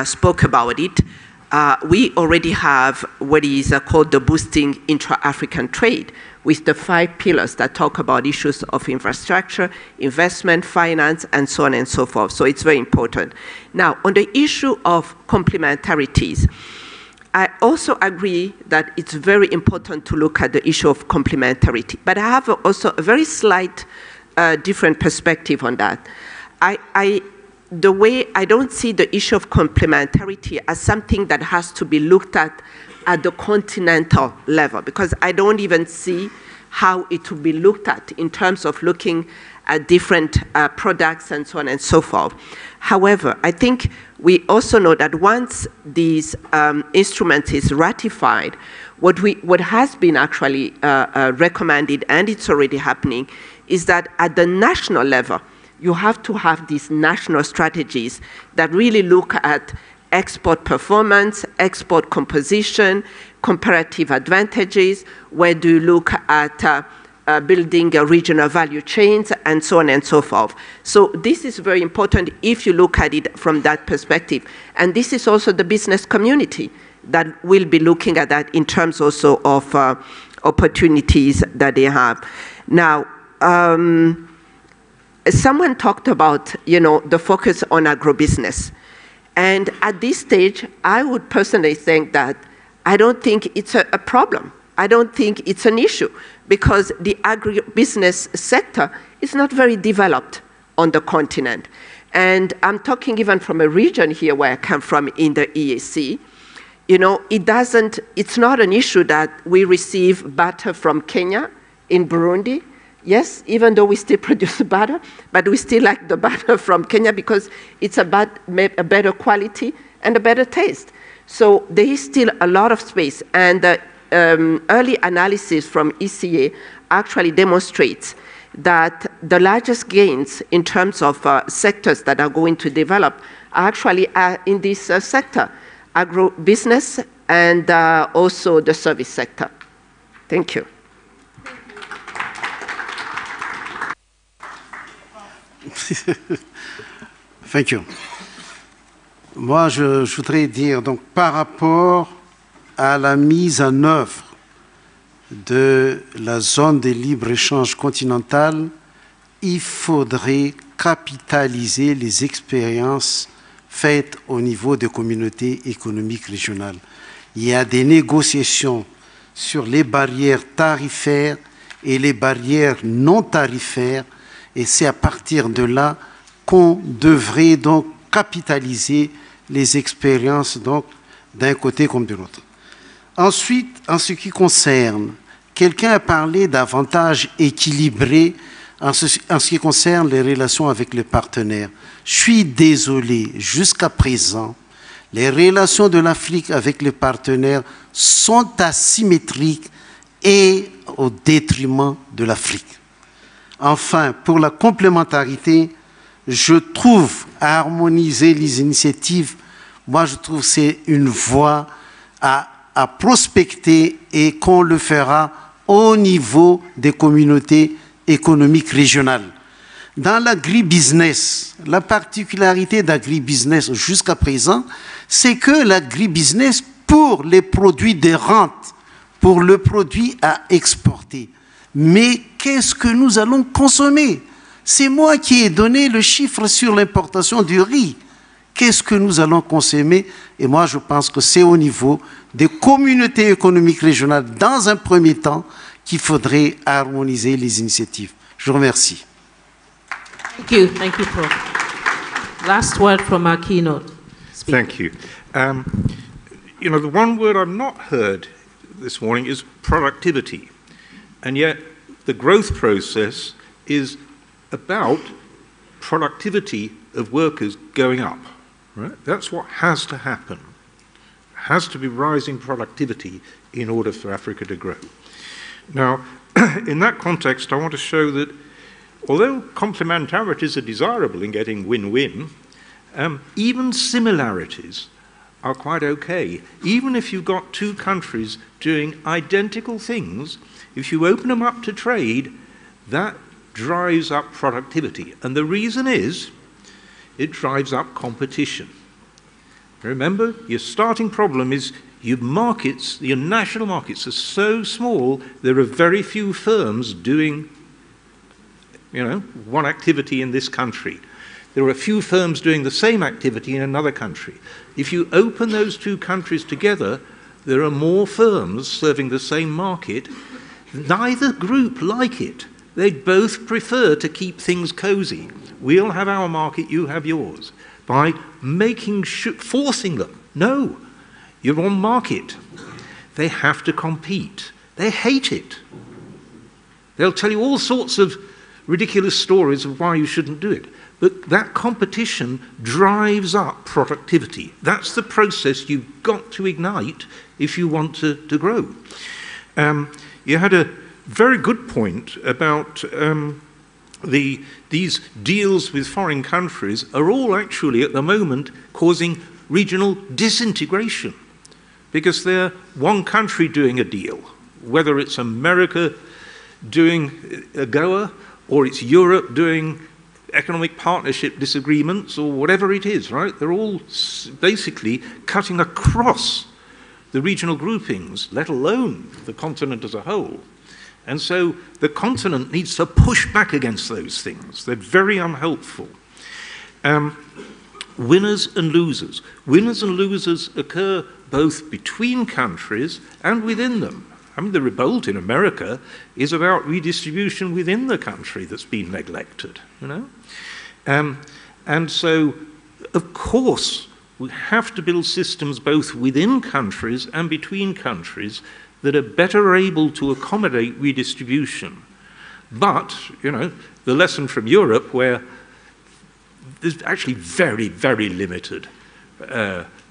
spoke about it. We already have what is called the boosting intra-African trade, with the 5 pillars that talk about issues of infrastructure, investment, finance, and so on and so forth. So it's very important. Now, on the issue of complementarities, I also agree that it's very important to look at the issue of complementarity. But I have also a very slight different perspective on that. The way I don't see the issue of complementarity as something that has to be looked at the continental level, because I don't even see how it will be looked at in terms of looking at different products and so on and so forth. However, I think we also know that once these instrument is ratified, what has been actually recommended, and it's already happening, is that at the national level, you have to have these national strategies that really look at export performance, export composition, comparative advantages, where do you look at building regional value chains, and so on and so forth. So this is very important if you look at it from that perspective. And this is also the business community that will be looking at that in terms also of opportunities that they have. Now, someone talked about, the focus on agribusiness. And at this stage, I would personally think that I don't think it's a problem. I don't think it's an issue, because the agribusiness sector is not very developed on the continent. And I'm talking even from a region here where I come from in the EAC. you know, it's not an issue that we receive butter from Kenya in Burundi. Yes, even though we still produce butter, but we still like the butter from Kenya because it's a better quality and a better taste. So there is still a lot of space, and early analysis from ECA actually demonstrates that the largest gains in terms of sectors that are going to develop are actually in this sector, agribusiness and also the service sector. Thank you. Thank you. Moi, je voudrais dire, donc, par rapport à la mise en œuvre de la zone de libre-échange continentale, il faudrait capitaliser les expériences faites au niveau des communautés économiques régionales. Il y a des négociations sur les barrières tarifaires et les barrières non tarifaires, et c'est à partir de là qu'on devrait donc capitaliser les expériences donc d'un côté comme de l'autre. Ensuite, en ce qui concerne, quelqu'un a parlé d'avantages équilibrés en ce qui concerne les relations avec les partenaires. Je suis désolé, jusqu'à présent, les relations de l'Afrique avec les partenaires sont asymétriques et au détriment de l'Afrique. Enfin, pour la complémentarité, je trouve à harmoniser les initiatives, moi je trouve que c'est une voie à prospecter et qu'on le fera au niveau des communautés économiques régionales. Dans l'agribusiness, la particularité d'agribusiness jusqu'à présent, c'est que l'agribusiness, pour les produits de rente, pour le produit à exporter, mais qu'est-ce que nous allons consommer? C'est moi qui ai donné le chiffre sur l'importation du riz. Qu'est-ce que nous allons consommer? Et moi, je pense que c'est au niveau des communautés économiques régionales, dans un premier temps, qu'il faudrait harmoniser les initiatives. Je vous remercie. Thank you, Prof. Last word from our keynote speaker. Thank you. You know, the one word I've not heard this morning is productivity. And yet, the growth process is about productivity of workers going up. Right? That's what has to happen. There has to be rising productivity in order for Africa to grow. Now, in that context, I want to show that although complementarities are desirable in getting win-win, even similarities are quite okay. Even if you've got two countries doing identical things, if you open them up to trade, that drives up productivity. And the reason is, it drives up competition. Remember, your starting problem is your markets, your national markets are so small, there are very few firms doing, you know, one activity in this country. There are a few firms doing the same activity in another country. If you open those two countries together, there are more firms serving the same market. Neither group like it. They both prefer to keep things cozy. We'll have our market, you have yours. By forcing them. No, you're on market. They have to compete. They hate it. They'll tell you all sorts of ridiculous stories of why you shouldn't do it. But that competition drives up productivity. That's the process you've got to ignite if you want to grow. You had a very good point about these deals with foreign countries are all actually at the moment causing regional disintegration because they're one country doing a deal, whether it's America doing AGOA or it's Europe doing economic partnership disagreements or whatever it is, right? They're all basically cutting across the regional groupings, let alone the continent as a whole. And so the continent needs to push back against those things. They're very unhelpful. Winners and losers. Winners and losers occur both between countries and within them. I mean, the revolt in America is about redistribution within the country that's been neglected, you know? And so, of course, we have to build systems both within countries and between countries that are better able to accommodate redistribution. But, you know, the lesson from Europe, where there's actually very, very limited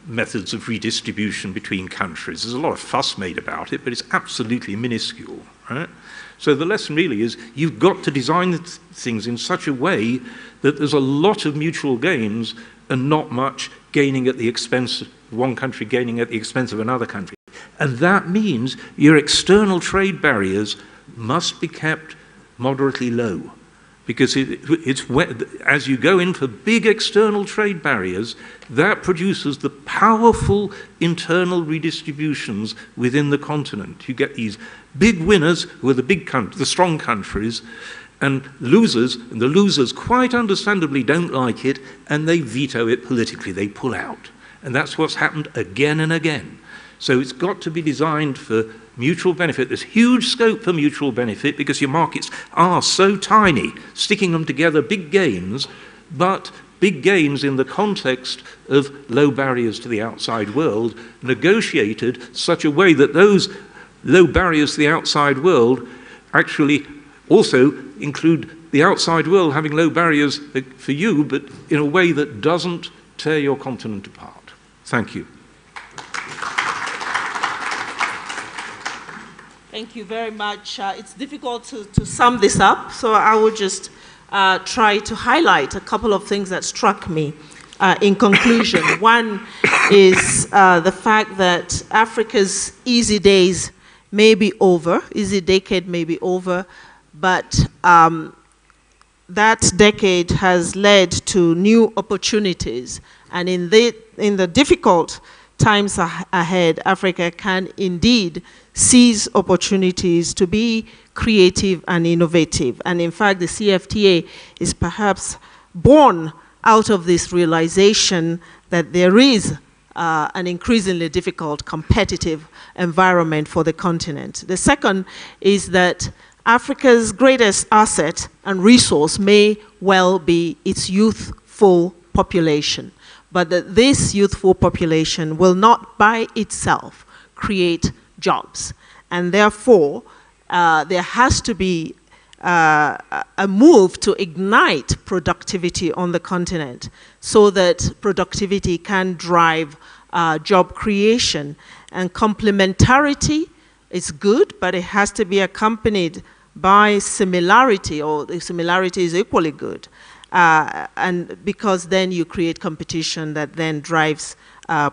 methods of redistribution between countries. There's a lot of fuss made about it, but it's absolutely minuscule, right? So the lesson really is you've got to design things in such a way that there's a lot of mutual gains and not much gaining at the expense of one country gaining at the expense of another country. And that means your external trade barriers must be kept moderately low. Because as you go in for big external trade barriers, that produces the powerful internal redistributions within the continent. You get these big winners who are the strong countries, and losers, and the losers quite understandably don't like it, and they veto it politically, they pull out. And that's what's happened again and again. So it's got to be designed for mutual benefit. There's huge scope for mutual benefit because your markets are so tiny, sticking them together, big gains, but big gains in the context of low barriers to the outside world, negotiated such a way that those low barriers to the outside world actually also include the outside world having low barriers for you, but in a way that doesn't tear your continent apart. Thank you. Thank you very much. It's difficult to sum this up, so I will just try to highlight a couple of things that struck me in conclusion. One is the fact that Africa's easy days may be over, easy decade may be over, but that decade has led to new opportunities. And in the difficult times ahead, Africa can indeed seize opportunities to be creative and innovative. And in fact, the CFTA is perhaps born out of this realization that there is an increasingly difficult competitive environment for the continent. The second is that Africa's greatest asset and resource may well be its youthful population, but that this youthful population will not by itself create jobs. And therefore, there has to be a move to ignite productivity on the continent so that productivity can drive job creation. And complementarity is good, but it has to be accompanied by similarity, or the similarity is equally good. And because then you create competition that then drives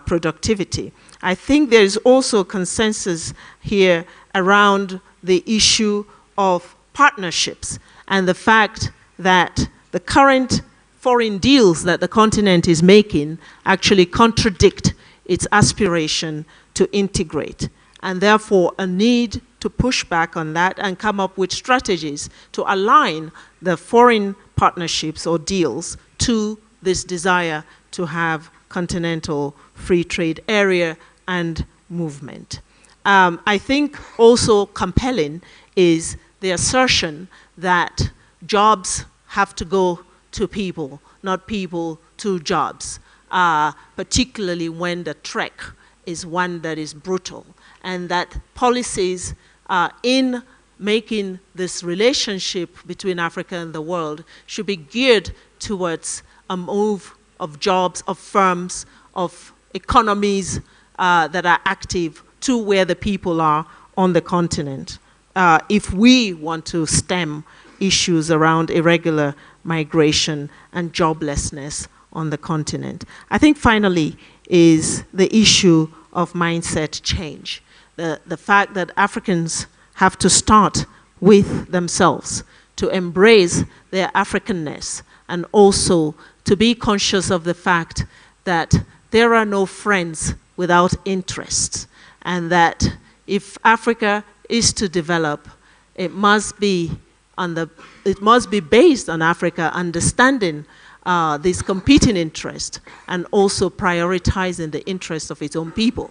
productivity. I think there is also consensus here around the issue of partnerships and the fact that the current foreign deals that the continent is making actually contradict its aspiration to integrate, and therefore a need to push back on that and come up with strategies to align the foreign partnerships or deals to this desire to have continental free trade area and movement. I think also compelling is the assertion that jobs have to go to people, not people to jobs, particularly when the trek is one that is brutal, and that policies in making this relationship between Africa and the world should be geared towards a move of jobs, of firms, of economies that are active to where the people are on the continent. If we want to stem issues around irregular migration and joblessness on the continent. I think finally is the issue of mindset change. The fact that Africans have to start with themselves, to embrace their Africanness, and also to be conscious of the fact that there are no friends without interests, and that if Africa is to develop, it must be based on Africa understanding these competing interests and also prioritizing the interests of its own people.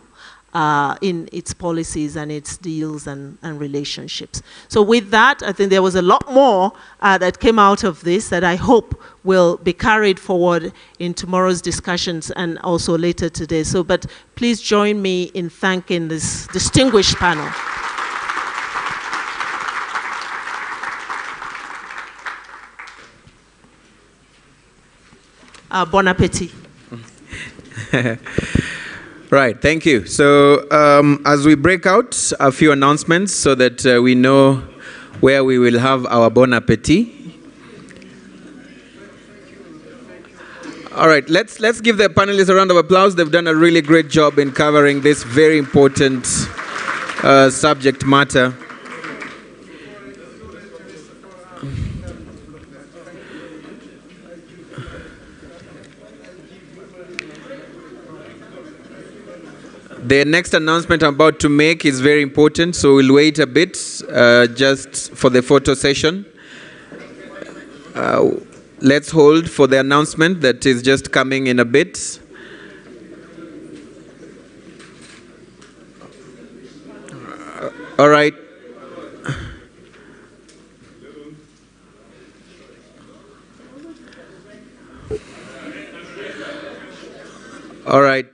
in its policies and its deals and relationships. So with that, I think there was a lot more that came out of this that I hope will be carried forward in tomorrow's discussions and also later today. So, but please join me in thanking this distinguished panel. Bon appetit. Right, thank you. So as we break out, a few announcements so that we know where we will have our bon appetit. All right, let's give the panelists a round of applause. They've done a really great job in covering this very important subject matter. The next announcement I'm about to make is very important, so we'll wait a bit just for the photo session. Let's hold for the announcement that is just coming in a bit. All right. All right.